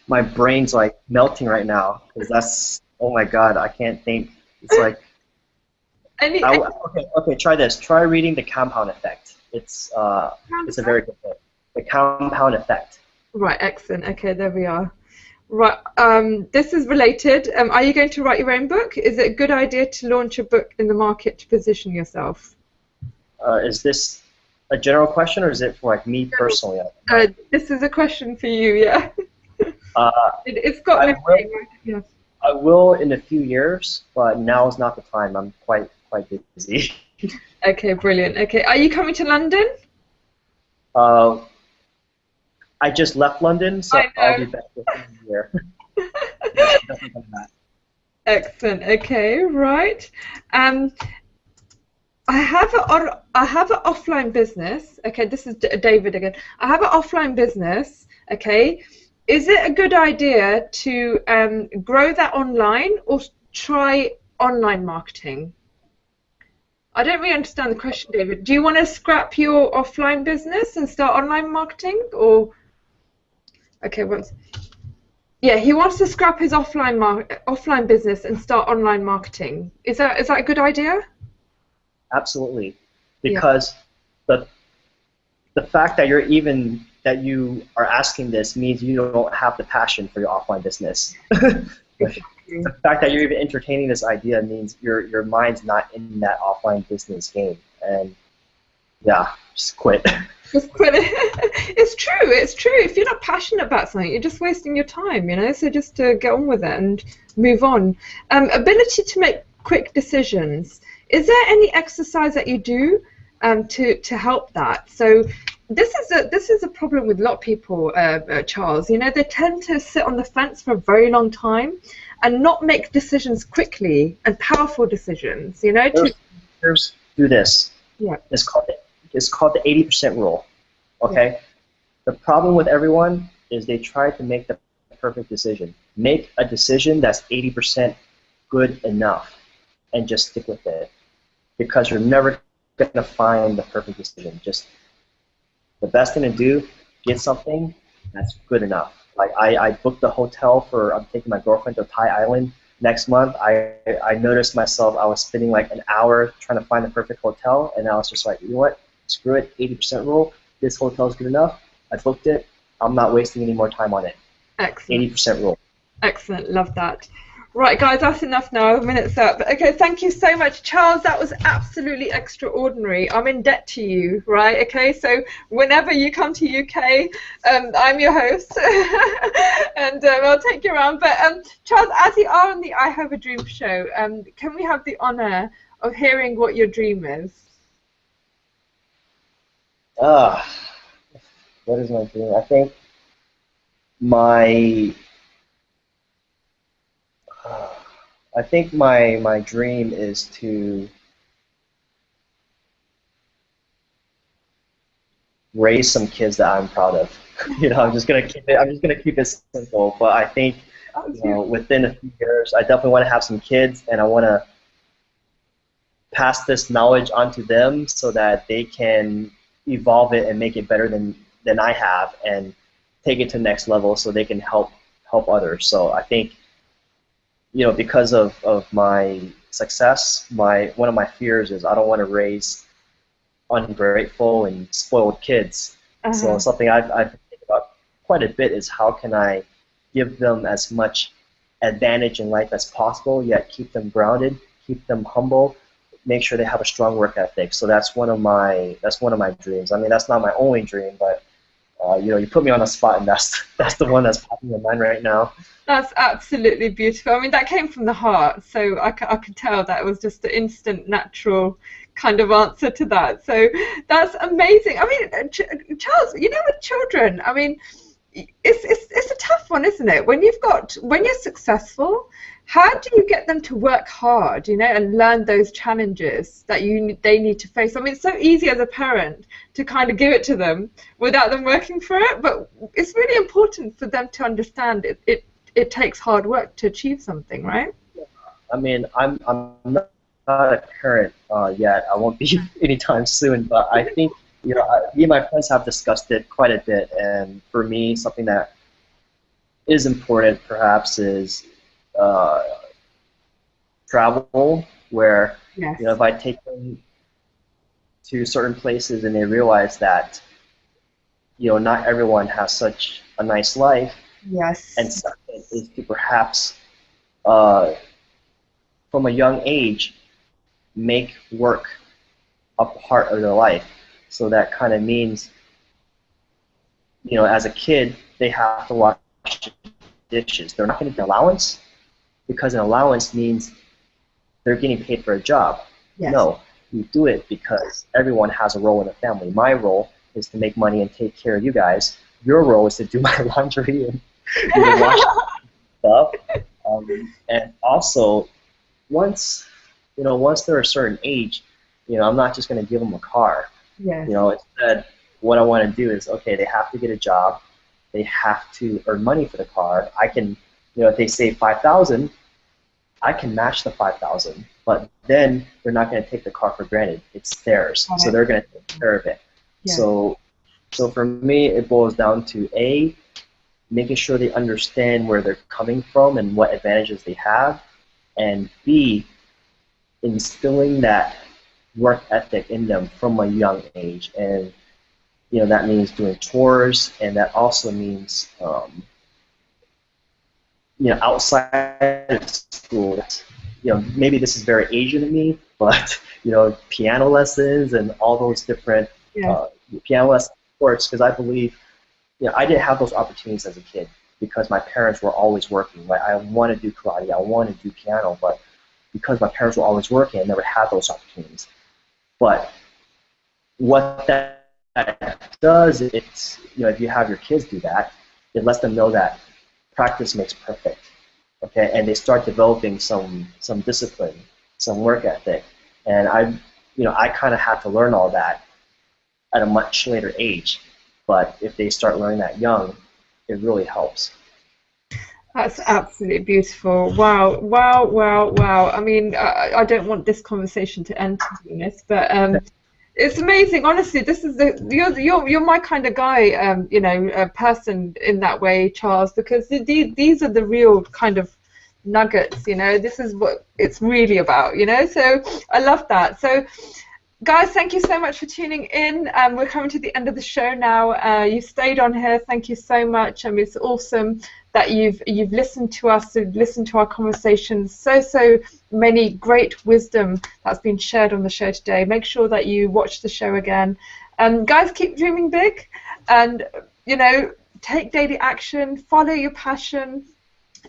S2: my brain's like melting right now because that's, oh my God, I can't think. It's like, okay, try this. Try reading The Compound Effect. It's a very good book. The Compound Effect.
S1: Right, excellent. Okay, there we are. Right, this is related. Are you going to write your own book? Is it a good idea to launch a book in the market to position yourself?
S2: Is this a general question, or is it for like me personally?
S1: This is a question for you, yeah. It's got yeah.
S2: I will in a few years, but now is not the time. I'm quite busy.
S1: Okay, brilliant. Okay, are you coming to London?
S2: I just left London, so I'll be back within a year. Definitely coming back.
S1: Excellent. Okay, right. I have an offline business. Okay, this is David again. I have an offline business. Okay, is it a good idea to grow that online or try online marketing? I don't really understand the question, David. Do you want to scrap your offline business and start online marketing, or? Okay, yeah, he wants to scrap his offline business and start online marketing. Is that a good idea?
S2: Absolutely, because the fact that you are asking this means you don't have the passion for your offline business.
S1: Exactly.
S2: The fact that you're even entertaining this idea means your mind's not in that offline business game, and yeah, just quit.
S1: Just quit it. It's true. It's true. If you're not passionate about something, you're just wasting your time, you know. So just to get on with it and move on. Ability to make quick decisions. Is there any exercise that you do to help that? So this is a problem with a lot of people, Charles. You know, they tend to sit on the fence for a very long time and not make decisions quickly and powerful decisions. You know,
S2: do this.
S1: Yeah.
S2: It's called the 80% rule. Okay. Yeah. The problem with everyone is they try to make the perfect decision. Make a decision that's 80% good enough, and just stick with it, because you're never going to find the perfect decision. Just the best thing to do, get something that's good enough. Like I booked the hotel I'm taking my girlfriend to Thai Island next month. I noticed myself, I was spending like an hour trying to find the perfect hotel, and I was just like, you know what, screw it, 80% rule. This hotel is good enough. I booked it. I'm not wasting any more time on it.
S1: Excellent.
S2: 80% rule.
S1: Excellent. Love that. Right, guys, that's enough now. A minute's up. Okay, thank you so much, Charles. That was absolutely extraordinary. I'm in debt to you, right? Okay, so whenever you come to UK, I'm your host, and I'll take you around. But Charles, as you are on the I Have a Dream show, can we have the honor of hearing what your dream is?
S2: What is my dream? I think my dream is to raise some kids that I'm proud of. You know, I'm just gonna keep it simple. But I think, you know, within a few years, I definitely want to have some kids, and I want to pass this knowledge onto them so that they can evolve it and make it better than I have, and take it to the next level so they can help others. So I think, you know, because of my success, one of my fears is I don't want to raise ungrateful and spoiled kids. So something I've been thinking about quite a bit is how can I give them as much advantage in life as possible, yet keep them grounded, keep them humble, make sure they have a strong work ethic. So that's one of my dreams. I mean, that's not my only dream, but you know, you put me on the spot, and that's the one that's popping in my mind right now.
S1: That's absolutely beautiful. I mean, that came from the heart, so I could tell that it was just an instant, natural kind of answer to that. So that's amazing. I mean, Charles, you know, with children, I mean, it's a tough one, isn't it? When you're successful, how do you get them to work hard, you know, and learn those challenges that they need to face? I mean, it's so easy as a parent to kind of give it to them without them working for it, but it's really important for them to understand it takes hard work to achieve something, right?
S2: I mean, I'm not a parent yet. I won't be anytime soon, but I think, you know, me and my friends have discussed it quite a bit, and for me, something that is important perhaps is travel, where,
S1: Yes.
S2: you know, if I take them to certain places and they realize that, you know, not everyone has such a nice life,
S1: Yes.
S2: and second is to perhaps from a young age make work a part of their life. So that kind of means, you know, as a kid, they have to wash dishes. They're not going to get an allowance, because an allowance means they're getting paid for a job.
S1: Yes.
S2: No, you do it because everyone has a role in the family. My role is to make money and take care of you guys. Your role is to do my laundry and you know, wash stuff. And also, once they're a certain age, you know, I'm not just going to give them a car.
S1: Yes.
S2: You know, instead, what I want to do is, okay, they have to get a job. They have to earn money for the car. I can, you know, if they save 5,000, I can match the 5,000. But then they're not going to take the car for granted. It's theirs, so they're going to take care of it.
S1: Yeah.
S2: So for me, it boils down to A, making sure they understand where they're coming from and what advantages they have, and B, instilling that work ethic in them from a young age. And you know, that means doing chores, and that also means you know, outside of school, you know, maybe this is very Asian to me, but you know, piano lessons and all those different piano lessons, sports, because I believe, you know, I didn't have those opportunities as a kid because my parents were always working. Right? I want to do karate, I want to do piano, but because my parents were always working, I never had those opportunities. But what that does, it's, you know, if you have your kids do that, it lets them know that practice makes perfect, okay? And they start developing some discipline, some work ethic. And I kind of had to learn all that at a much later age. But if they start learning that young, it really helps.
S1: That's absolutely beautiful. Wow, wow, wow, wow. I mean, I don't want this conversation to end, to be honest, but it's amazing. Honestly, this is you're my kind of guy, you know, person in that way, Charles, because these are the real kind of nuggets, you know. This is what it's really about, you know. So I love that. So, guys, thank you so much for tuning in. We're coming to the end of the show now. You stayed on here. Thank you so much. I mean, it's awesome that you've listened to us, you've listened to our conversations. So many great wisdom that's been shared on the show today. Make sure that you watch the show again. Guys, keep dreaming big, and you know, take daily action, follow your passion,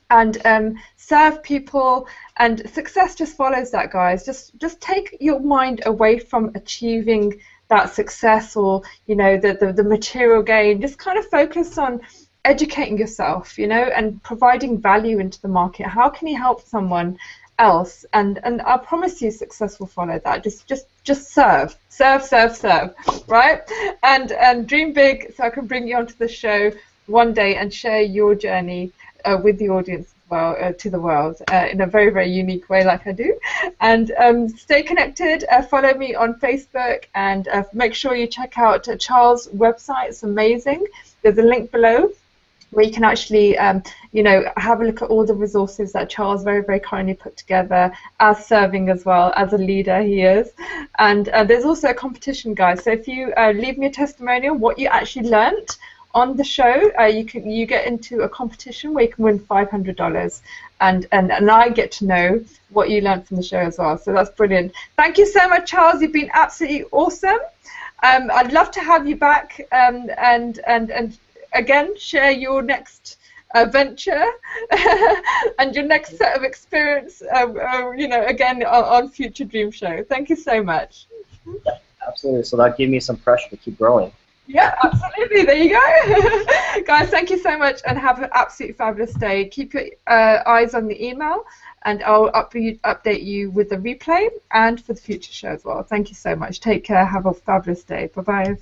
S1: and serve people, and success just follows that, guys. Just take your mind away from achieving that success, or you know, the material gain. Just kind of focus on educating yourself, you know, and providing value into the market. How can you help someone else? And I promise you, success will follow that. Just serve, right? And dream big, so I can bring you onto the show one day and share your journey with the audience as well, to the world, in a very, very unique way, like I do. And stay connected. Follow me on Facebook, and make sure you check out Charles' website. It's amazing. There's a link below where you can actually, you know, have a look at all the resources that Charles very, very kindly put together, as serving as well, as a leader he is. And there's also a competition, guys. So if you leave me a testimonial, what you actually learnt on the show, you get into a competition where you can win $500, and I get to know what you learned from the show as well. So that's brilliant. Thank you so much, Charles. You've been absolutely awesome. I'd love to have you back and again share your next venture and your next set of experience. Again on future Dream Show. Thank you so much.
S2: Yeah, absolutely. So that gave me some pressure to keep growing.
S1: Yeah, absolutely. There you go. Guys, thank you so much and have an absolutely fabulous day. Keep your eyes on the email, and I'll update you with the replay and for the future show as well. Thank you so much. Take care. Have a fabulous day. Bye-bye.